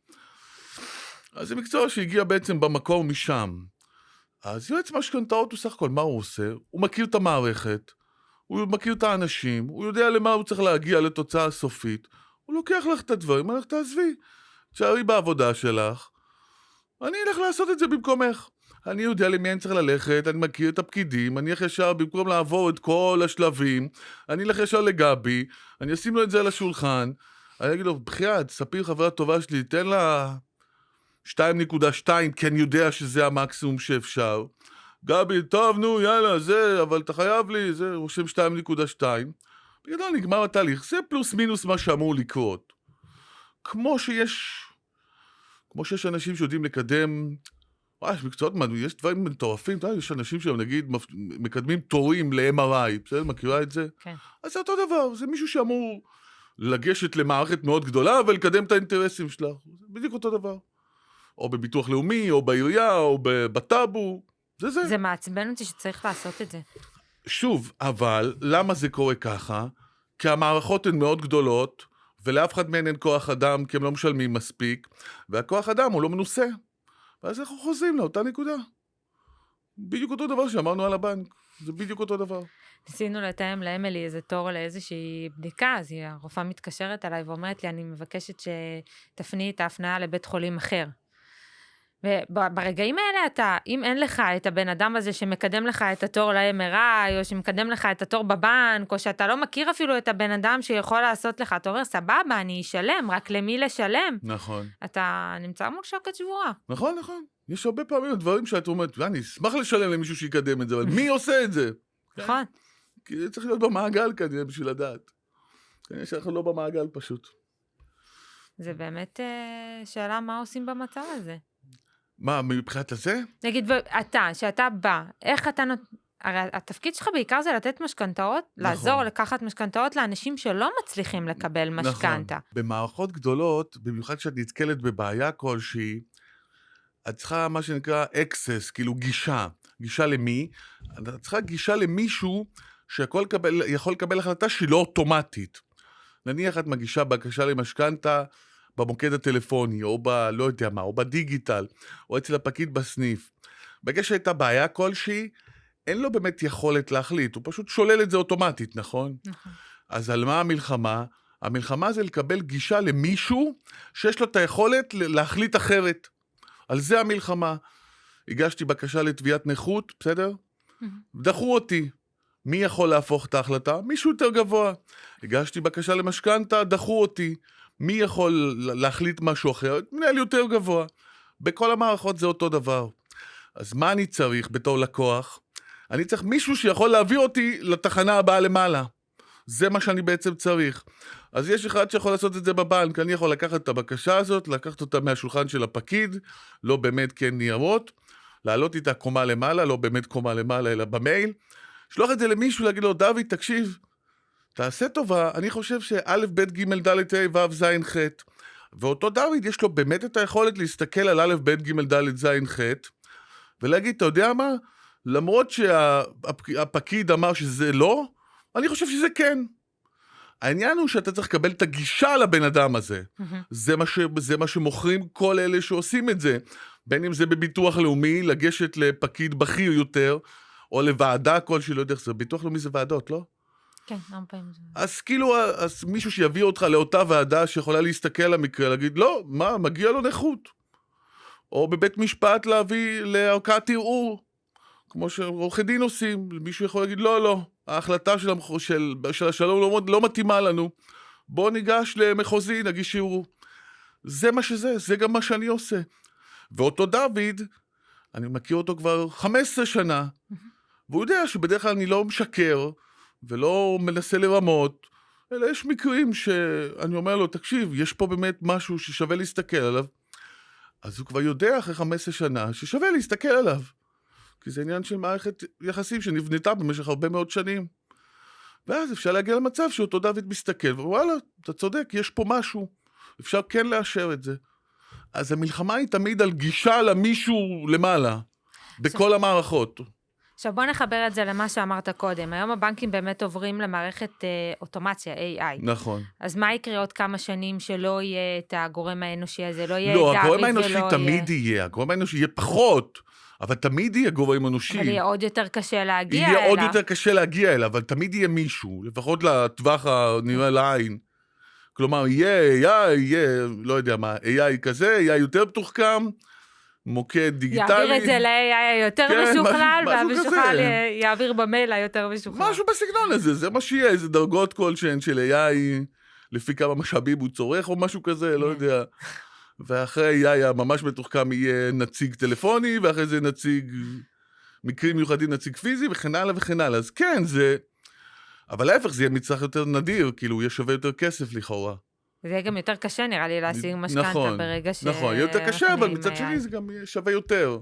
אז זה מקצוע שהגיע בעצם במקור משם. אז יועץ משכנתאות הוא סך הכל, מה הוא עושה? הוא מכיר את המערכת, הוא מכיר את האנשים, הוא יודע למה הוא צריך להגיע לתוצאה הסופית, הוא לוקח לך את הדברים, אני לך תעזבי, תשארי בעבודה שלך, אני אלך לעשות את זה במקומך. אני יודע למי אני צריך ללכת, אני מכיר את הפקידים, אני אלך ישר, במקום לעבור את כל השלבים, אני אלך ישר לגבי, אני אשים לו את זה על השולחן, אני אגיד לו, בחייאת, ספיר חברה טובה שלי, תן לה 2.2, כי אני יודע שזה המקסימום שאפשר. גבי, טוב, נו, יאללה, זה, אבל אתה חייב לי, זה, רושם 2.2. בגדול נגמר התהליך, זה פלוס מינוס מה שאמור לקרות. כמו שיש אנשים שיודעים לקדם, יש מקצועות, יש דברים מטורפים, יש אנשים שהם נגיד מקדמים תורים ל-MRI, בסדר, מכירה את זה? כן. אז זה אותו דבר, זה מישהו שאמור לגשת למערכת מאוד גדולה ולקדם את האינטרסים שלך. זה בדיוק אותו דבר. או בביטוח לאומי, או בעירייה, או בטאבו. זה. זה מעצבן אותי שצריך לעשות את זה. שוב, אבל למה זה קורה ככה? כי המערכות הן מאוד גדולות, ולאף אחד מהן אין כוח אדם, כי הם לא משלמים מספיק, והכוח אדם הוא לא מנוסה. ואז אנחנו חוזרים לאותה נקודה. בדיוק אותו דבר שאמרנו על הבנק. זה בדיוק אותו דבר. ניסינו לתאם לאמילי איזה תור לאיזושהי בדיקה, אז הרופאה מתקשרת אליי ואומרת לי, אני מבקשת שתפני את ההפניה לבית חולים אחר. וברגעים האלה אם אין לך את הבן אדם הזה שמקדם לך את התור ל-MRI, או שמקדם לך את התור בבנק, או שאתה לא מכיר אפילו את הבן אדם שיכול לעשות לך, אתה אומר, סבבה, אני אשלם, רק למי לשלם? נכון. אתה נמצא מול שוקת שבורה. נכון. יש הרבה פעמים דברים שאת אומרת, אני אשמח לשלם למישהו שיקדם את זה, אבל מי עושה את זה? נכון. כי זה צריך להיות במעגל כנראה בשביל לדעת. כנראה שאנחנו לא במעגל פשוט. זה באמת שאלה מה עושים במצב הזה. מה, מבחינת הזה? נגיד, שאתה בא, איך אתה הרי התפקיד שלך בעיקר זה לתת משכנתאות, לעזור לקחת משכנתאות לאנשים שלא מצליחים לקבל משכנתה. נכון. במערכות גדולות, במיוחד שאת נתקלת בבעיה כלשהי, את צריכה מה שנקרא access, כאילו גישה. גישה למי? את צריכה גישה למישהו שיכול לקבל החלטה שהיא לא אוטומטית. נניח את מגישה בקשה למשכנתה במוקד הטלפוני, או לא יודע מה, או בדיגיטל, או אצל הפקיד בסניף. בגלל שהייתה בעיה כלשהי, אין לו באמת יכולת להחליט, הוא פשוט שולל את זה אוטומטית, נכון? נכון. אז על מה המלחמה? המלחמה זה לקבל גישה למישהו שיש לו את היכולת להחליט אחרת. על זה המלחמה. הגשתי בקשה לתביעת נכות, בסדר? דחו אותי. מי יכול להפוך את ההחלטה? מישהו יותר גבוה. הגשתי בקשה למשכנתה, דחו אותי. מי יכול להחליט משהו אחר? מנהל יותר גבוה. בכל המערכות זה אותו דבר. אז מה אני צריך בתור לקוח? אני צריך מישהו שיכול להעביר אותי לתחנה הבאה למעלה. זה מה שאני בעצם צריך. אז יש אחד שיכול לעשות את זה בבנק, אני יכול לקחת את הבקשה הזאת, לקחת אותה מהשולחן של הפקיד, לא באמת כן ניירות, לעלות איתה קומה למעלה, לא באמת קומה למעלה, אלא במייל, שלוח את זה למישהו, להגיד לו, דוד, תקשיב, תעשה טובה, אני חושב שא', ב', ג', ד', ה', ו', ז', ח', ואותו דוד יש לו באמת את היכולת להסתכל על א', ב', ג', ד', ז', ח', ולהגיד, אתה יודע מה? למרות שהפקיד אמר שזה לא, אני חושב שזה כן. העניין הוא שאתה צריך לקבל את הגישה לבן אדם הזה. זה מה שמוכרים כל אלה שעושים את זה. בין אם זה בביטוח לאומי, לגשת לפקיד בכיר יותר, או לוועדה כלשהי, לא יודע איך זה. ביטוח לאומי זה ועדות, לא? כן, הרבה פעמים זה. אז כאילו, אז מישהו שיביא אותך לאותה ועדה שיכולה להסתכל על המקרה, להגיד, לא, מה, מגיע לו נכות. או בבית משפט להביא לערכאת ערעור, כמו שעורכי דין עושים. מישהו יכול להגיד, לא, ההחלטה של השלום לא מתאימה לנו. בוא ניגש למחוזי, נגיש ערעור. זה מה שזה, זה גם מה שאני עושה. ואותו דוד, אני מכיר אותו כבר 15 שנה, והוא יודע שבדרך כלל אני לא משקר, ולא מנסה לרמות, אלא יש מקרים שאני אומר לו, תקשיב, יש פה באמת משהו ששווה להסתכל עליו, אז הוא כבר יודע אחרי 15 שנה ששווה להסתכל עליו. כי זה עניין של מערכת יחסים שנבנתה במשך הרבה מאוד שנים. ואז אפשר להגיע למצב שאותו דוד מסתכל, ווואלה, אתה צודק, יש פה משהו. אפשר כן לאשר את זה. אז המלחמה היא תמיד על גישה למישהו למעלה, בכל המערכות. עכשיו בוא נחבר את זה למה שאמרת קודם. היום הבנקים באמת עוברים למערכת אוטומציה, AI. נכון. אז מה יקרה עוד כמה שנים שלא יהיה את הגורם האנושי הזה? לא יהיה לא, דוד הגורם ולא האנושי תמיד יהיה. הגורם האנושי יהיה פחות, אבל תמיד יהיה גורם אנושי. אבל יהיה עוד יותר קשה להגיע אליו. יהיה עוד יותר קשה להגיע אליו, אבל תמיד יהיה מישהו, לפחות לטווח הנראה לעין. כלומר, יהיה, לא יודע מה, AI כזה, AI יותר מתוחכם, מוקד דיגיטלי. יעביר את זה ל-AI היותר משוכלל, והמשוכלל יעביר במייל היותר משוכלל. משהו בסגנון הזה, זה מה שיהיה, איזה דרגות כלשהן של AI, לפי כמה משאבים הוא צורך או משהו כזה, לא יודע. ואחרי AI הממש מתוחכם יהיה נציג טלפוני, ואחרי זה נציג, מקרים מיוחדים נציג פיזי, וכן הלאה וכן הלאה. אז כן, זה... אבל להפך, זה יהיה מצרך יותר נדיר, כאילו, יהיה שווה יותר כסף לכאורה. זה יהיה גם יותר קשה, נראה לי, להשיג משכנתה ברגע ש... נכון, יותר קשה, אבל מצד שני זה גם יהיה שווה יותר.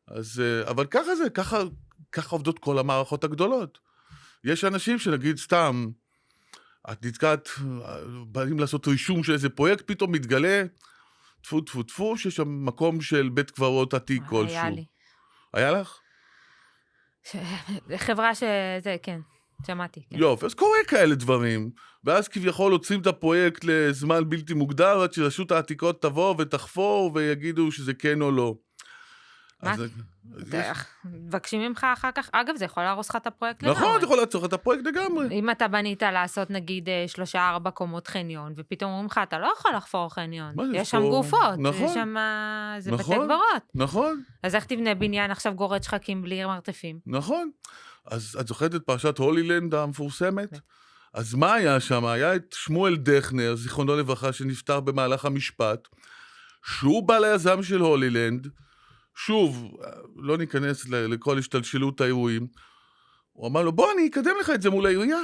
אז, אבל ככה זה, ככה עובדות כל המערכות הגדולות. יש אנשים שנגיד סתם, את נתקעת, באים לעשות רישום של איזה פרויקט, פתאום מתגלה, טפו טפו טפו, שיש שם מקום של בית קברות עתיק היה כלשהו. לי. היה לך? ש- חברה שזה, כן, שמעתי, כן. יופי, אז קורה כאלה דברים, ואז כביכול עוצרים את הפרויקט לזמן בלתי מוגדר, עד שרשות העתיקות תבוא ותחפור ויגידו שזה כן או לא. מה? אז מבקשים ממך אחר כך, אגב, זה יכול להרוס לך את הפרויקט לגמרי. נכון, אתה יכול לעצור את הפרויקט לגמרי. אם אתה בנית לעשות נגיד 3-4 קומות חניון, ופתאום אומרים לך, אתה לא יכול לחפור חניון. מה זה, יש שם פה- גופות, נכון. יש שם, זה בתי נכון. קברות. נכון, אז איך תבנה בניין עכשיו גורד שחקים בלי מרתפים? נכון. אז את זוכרת את פרשת הולילנד המפורסמת? כן. אז מה היה שם? היה את שמואל דכנר, זיכרונו לברכה, שנפטר במהלך המשפט, שהוא בעל היזם של הולילנד, שוב, לא ניכנס לכל השתלשלות האירועים, הוא אמר לו, בוא, אני אקדם לך את זה מול העירייה.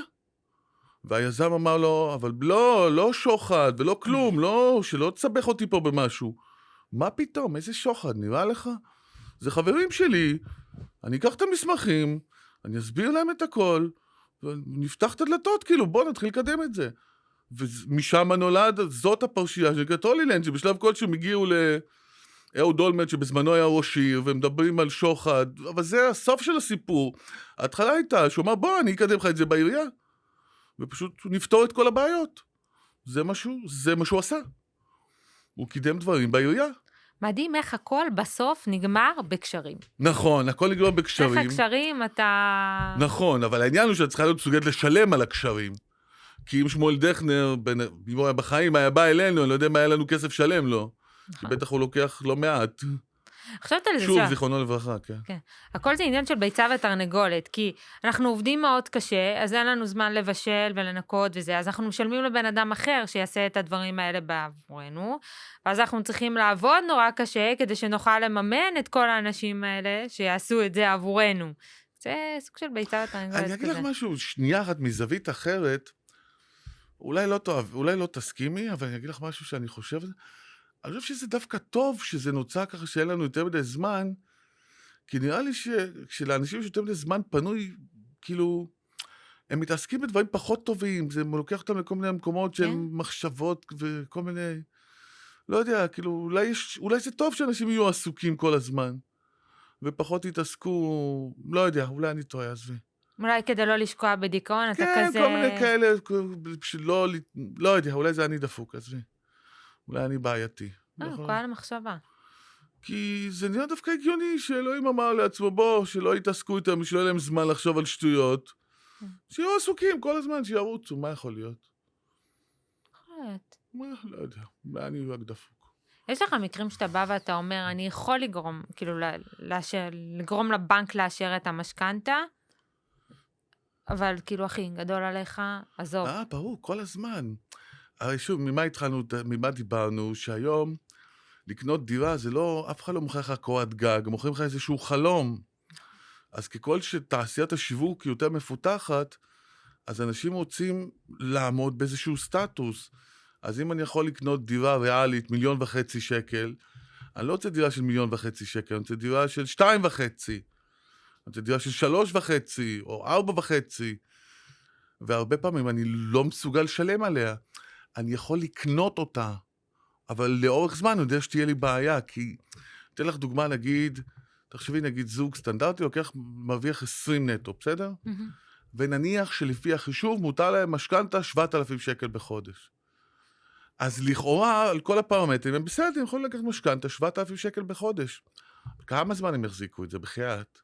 והיזם אמר לו, אבל לא שוחד ולא כלום, לא, שלא תסבך אותי פה במשהו. מה פתאום? איזה שוחד, נראה לך? זה חברים שלי, אני אקח את המסמכים, אני אסביר להם את הכל, ונפתח את הדלתות, כאילו, בוא נתחיל לקדם את זה. ומשם נולד, זאת הפרשייה שנקראת הולילנד, שבשלב כלשהו הגיעו לאהוד אולמרט, שבזמנו היה ראש עיר, ומדברים על שוחד, אבל זה הסוף של הסיפור. ההתחלה הייתה, שהוא אמר, בוא, אני אקדם לך את זה בעירייה, ופשוט נפתור את כל הבעיות. זה מה שהוא עשה. הוא קידם דברים בעירייה. מדהים איך הכל בסוף נגמר בקשרים. נכון, הכל נגמר בקשרים. איך הקשרים אתה... נכון, אבל העניין הוא שאת צריכה להיות מסוגלת לשלם על הקשרים. כי אם שמואל דכנר, אם הוא היה בחיים, היה בא אלינו, אני לא יודע מה היה לנו כסף שלם לו. כי בטח הוא לוקח לא מעט. חשבת על זה שוב, זיכרונו לברכה, כן. כן. הכל זה עניין של ביצה ותרנגולת, כי אנחנו עובדים מאוד קשה, אז אין לנו זמן לבשל ולנקות וזה, אז אנחנו משלמים לבן אדם אחר שיעשה את הדברים האלה בעבורנו, ואז אנחנו צריכים לעבוד נורא קשה, כדי שנוכל לממן את כל האנשים האלה שיעשו את זה עבורנו. זה סוג של ביצה ותרנגולת כזה. אני אגיד לך משהו, שנייה אחת מזווית אחרת, אולי לא תסכימי, אבל אני אגיד לך משהו שאני חושב, אני חושב שזה דווקא טוב שזה נוצר ככה שאין לנו יותר מדי זמן, כי נראה לי שלאנשים יש יותר מדי זמן פנוי, כאילו, הם מתעסקים בדברים פחות טובים, זה לוקח אותם לכל מיני מקומות של מחשבות וכל מיני, לא יודע, כאילו, אולי זה טוב שאנשים יהיו עסוקים כל הזמן, ופחות יתעסקו, לא יודע, אולי אני טועה, עזבי. אולי כדי לא לשקוע בדיכאון, אתה כזה... כן, כל מיני כאלה, לא יודע, אולי זה אני דפוק, עזבי. אולי אני בעייתי. כל המחשבה. כי זה נראה דווקא הגיוני שאלוהים אמר לעצמו, בוא, שלא יתעסקו איתם, שלא יהיה להם זמן לחשוב על שטויות. שיהיו עסוקים כל הזמן, שירוצו, מה יכול להיות? לא יודע, אני רק דפוק. יש לך מקרים שאתה בא ואתה אומר, אני יכול לגרום, כאילו, לגרום לבנק לאשר את המשכנתה, אבל כאילו, אחי, גדול עליך, עזוב. ברור, כל הזמן. הרי שוב, ממה דיברנו, שהיום לקנות דירה זה לא, אף אחד לא מוכר לך קורת גג, מוכרים לך איזשהו חלום. אז ככל שתעשיית השיווק היא יותר מפותחת, אז אנשים רוצים לעמוד באיזשהו סטטוס. אז אם אני יכול לקנות דירה ריאלית, 1.5 מיליון שקל, אני לא רוצה דירה של 1.5 מיליון שקל, אני רוצה דירה של 2.5. אני רוצה דירה של 3.5 או 4.5. והרבה פעמים אני לא מסוגל לשלם עליה. אני יכול לקנות אותה, אבל לאורך זמן אני יודע שתהיה לי בעיה, כי אתן לך דוגמה, נגיד, תחשבי, נגיד זוג סטנדרטי, מרוויח 20 נטו, בסדר? ונניח שלפי החישוב מותר להם משכנתה 7,000 שקל בחודש. אז לכאורה, על כל הפרמטרים, הם בסדר, הם יכולים לקחת משכנתה 7,000 שקל בחודש. כמה זמן הם יחזיקו את זה בחייאת?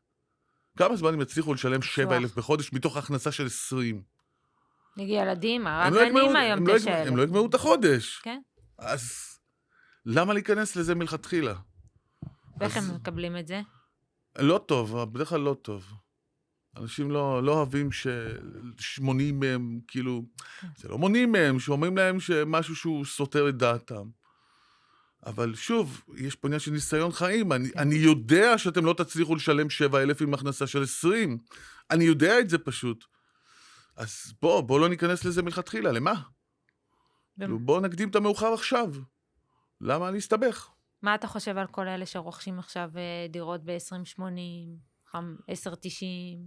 כמה זמן הם יצליחו לשלם 7,000 בחודש מתוך הכנסה של 20? נגיד ילדים, רק גנים היום 9,000. הם לא יגמרו את החודש. כן. אז למה להיכנס לזה מלכתחילה? ואיך הם מקבלים את זה? לא טוב, בדרך כלל לא טוב. אנשים לא אוהבים שמונים מהם, כאילו, זה לא מונים מהם, שאומרים להם שמשהו שהוא סותר את דעתם. אבל שוב, יש פה עניין של ניסיון חיים. אני יודע שאתם לא תצליחו לשלם 7,000 עם הכנסה של 20. אני יודע את זה פשוט. אז בוא לא ניכנס לזה מלכתחילה, למה? בוא נקדים את המאוחר עכשיו. למה אני אסתבך? מה אתה חושב על כל אלה שרוכשים עכשיו דירות ב-2080, 1090?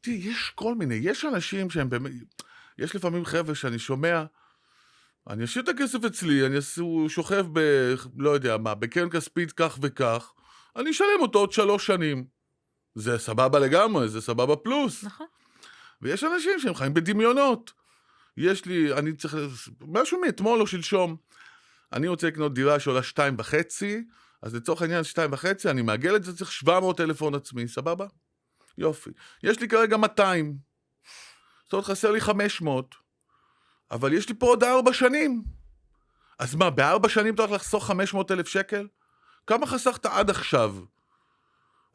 תראי, יש כל מיני, יש אנשים שהם באמת, יש לפעמים חבר'ה שאני שומע, אני אשאיר את הכסף אצלי, הוא שוכב לא יודע מה, בקרן כספית כך וכך, אני אשלם אותו עוד 3 שנים. זה סבבה לגמרי, זה סבבה פלוס. נכון. ויש אנשים שהם חיים בדמיונות. אני צריך, משהו מאתמול או שלשום, אני רוצה לקנות דירה שעולה 2.5, אז לצורך העניין 2.5, אני מעגל את זה, צריך 700,000 הון עצמי, סבבה? יופי. יש לי כרגע 200. זאת אומרת, חסר לי 500. אבל יש לי פה עוד 4 שנים. אז מה, ב4 שנים אתה הולך לחסוך 500,000 שקל? כמה חסכת עד עכשיו?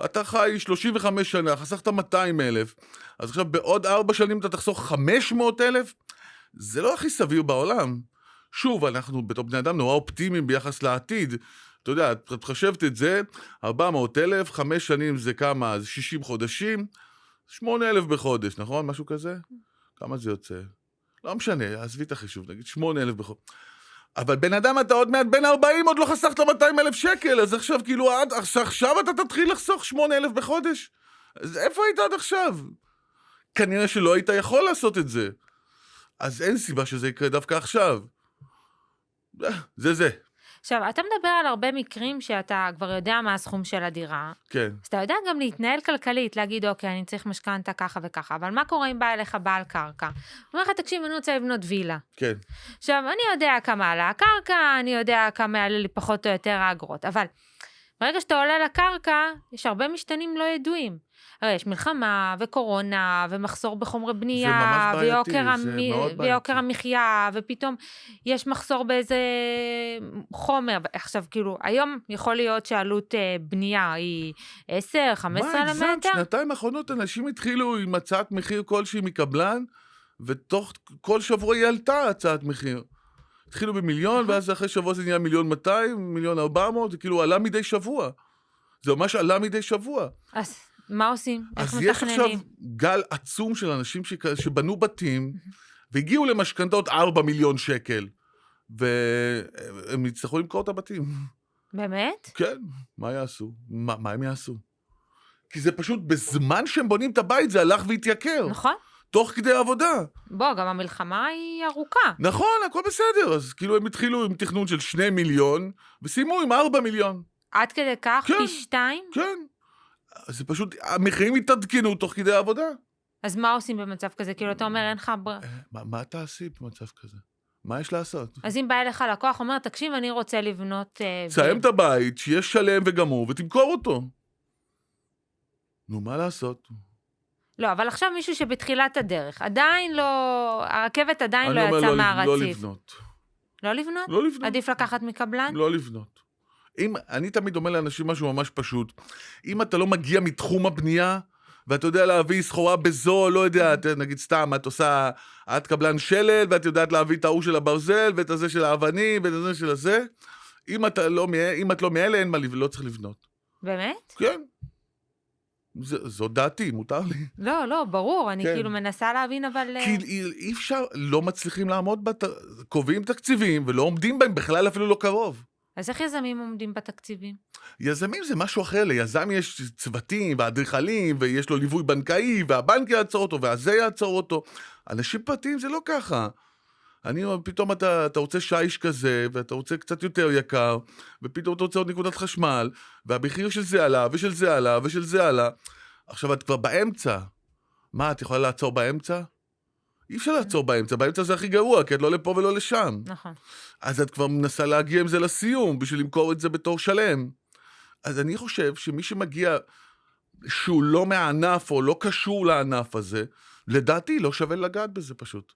אתה חי 35 שנה, חסכת 200,000, אז עכשיו בעוד 4 שנים אתה תחסוך 500,000? זה לא הכי סביר בעולם. שוב, אנחנו בתור בני אדם נורא אופטימיים ביחס לעתיד. אתה יודע, את חשבת את זה, 400,000, 5 שנים זה כמה? זה 60 חודשים, 8,000 בחודש, נכון? משהו כזה? כמה זה יוצא? לא משנה, עזבי את החישוב, נגיד 8,000 בחודש. אבל בן אדם אתה עוד מעט בן 40, עוד לא חסכת 200,000 שקל, אז עכשיו כאילו עכשיו אתה תתחיל לחסוך 8,000 בחודש? אז איפה היית עד עכשיו? כנראה שלא היית יכול לעשות את זה. אז אין סיבה שזה יקרה דווקא עכשיו. זה. עכשיו, אתה מדבר על הרבה מקרים שאתה כבר יודע מה הסכום של הדירה. כן. אז אתה יודע גם להתנהל כלכלית, להגיד, אוקיי, אני צריך משכנתה ככה וככה, אבל מה קורה אם בא אליך בעל קרקע? הוא אומר לך, תקשיב, אני רוצה לבנות וילה. כן. עכשיו, אני יודע כמה עלה הקרקע, אני יודע כמה יעלה לי פחות או יותר האגרות, אבל ברגע שאתה עולה לקרקע, יש הרבה משתנים לא ידועים. הרי יש מלחמה וקורונה ומחסור בחומרי בנייה, ויוקר המחיה, ופתאום יש מחסור באיזה חומר. עכשיו, כאילו, היום יכול להיות שעלות בנייה היא 10, 15 למטר. מה, שנתיים האחרונות אנשים התחילו עם הצעת מחיר כלשהי מקבלן, ותוך כל שבוע היא עלתה הצעת מחיר. התחילו במיליון, ואז אחרי שבוע זה נהיה 1,200,000, 1,400,000, זה כאילו עלה מדי שבוע. זה ממש עלה מדי שבוע. אז מה עושים? איך מתכננים? אז יש עכשיו גל עצום של אנשים שבנו בתים, והגיעו למשכנתאות 4 מיליון שקל, והם יצטרכו למכור את הבתים. באמת? כן, מה יעשו? מה הם יעשו? כי זה פשוט, בזמן שהם בונים את הבית, זה הלך והתייקר. נכון. תוך כדי עבודה. בוא, גם המלחמה היא ארוכה. נכון, הכל בסדר. אז כאילו הם התחילו עם תכנון של 2 מיליון, וסיימו עם 4 מיליון. עד כדי כך? כן, פי 2? כן. אז זה פשוט, המחירים התעדכנו תוך כדי העבודה. אז מה עושים במצב כזה? כאילו, אתה אומר, אין לך... מה תעשי במצב כזה? מה יש לעשות? אז אם בא אליך לקוח, אומר, תקשיב, אני רוצה לבנות... תסיים את הבית, שיהיה שלם וגמור, ותמכור אותו. נו, מה לעשות? לא, אבל עכשיו מישהו שבתחילת הדרך, עדיין לא... הרכבת עדיין לא יצא מהרציף. לא לבנות. לא לבנות? לא לבנות. עדיף לקחת מקבלן? לא לבנות. אני תמיד אומר לאנשים משהו ממש פשוט. אם אתה לא מגיע מתחום הבנייה, ואתה יודע להביא סחורה בזול, לא יודע, נגיד סתם, את קבלן שלד, ואת יודעת להביא את ההוא של הברזל, ואת הזה של האבנים, ואת הזה של הזה, אם את לא מאלה, אין מה, לא צריך לבנות. באמת? כן. זו דעתי, מותר לי. לא, ברור, אני כאילו מנסה להבין, אבל... כי אי אפשר, לא מצליחים לעמוד, קובעים תקציבים, ולא עומדים בהם בכלל אפילו לא קרוב. אז איך יזמים עומדים בתקציבים? יזמים זה משהו אחר, ליזם יש צוותים ואדריכלים, ויש לו ליווי בנקאי, והבנק יעצור אותו, והזה יעצור אותו. אנשים פרטיים זה לא ככה. פתאום אתה רוצה שיש כזה, ואתה רוצה קצת יותר יקר, ופתאום אתה רוצה עוד נקודת חשמל, והמחיר של זה עלה, ושל זה עלה, ושל זה עלה. עכשיו את כבר באמצע. מה, את יכולה לעצור באמצע? אי אפשר לעצור באמצע, באמצע זה הכי גרוע, כי את לא לפה ולא לשם. נכון. אז את כבר מנסה להגיע עם זה לסיום, בשביל למכור את זה בתור שלם. אז אני חושב שמי שמגיע, שהוא לא מהענף, או לא קשור לענף הזה, לדעתי לא שווה לגעת בזה פשוט.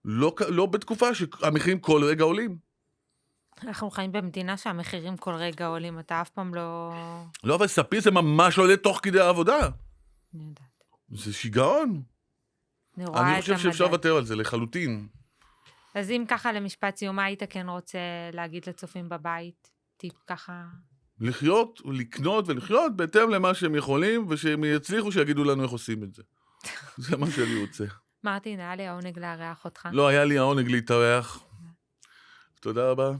לא בתקופה שהמחירים כל רגע עולים. אנחנו חיים במדינה שהמחירים כל רגע עולים, אתה אף פעם לא... לא, אבל ספיר זה ממש עולה תוך כדי העבודה. אני יודעת. זה שיגעון. אני חושב שאפשר לוותר על זה לחלוטין. אז אם ככה למשפט סיום, מה היית כן רוצה להגיד לצופים בבית? טיפ ככה... לחיות, לקנות ולחיות בהתאם למה שהם יכולים, ושהם יצליחו שיגידו לנו איך עושים את זה. זה מה שאני רוצה. מרטין, היה לי העונג לארח אותך. לא, היה לי העונג להתארח. תודה רבה.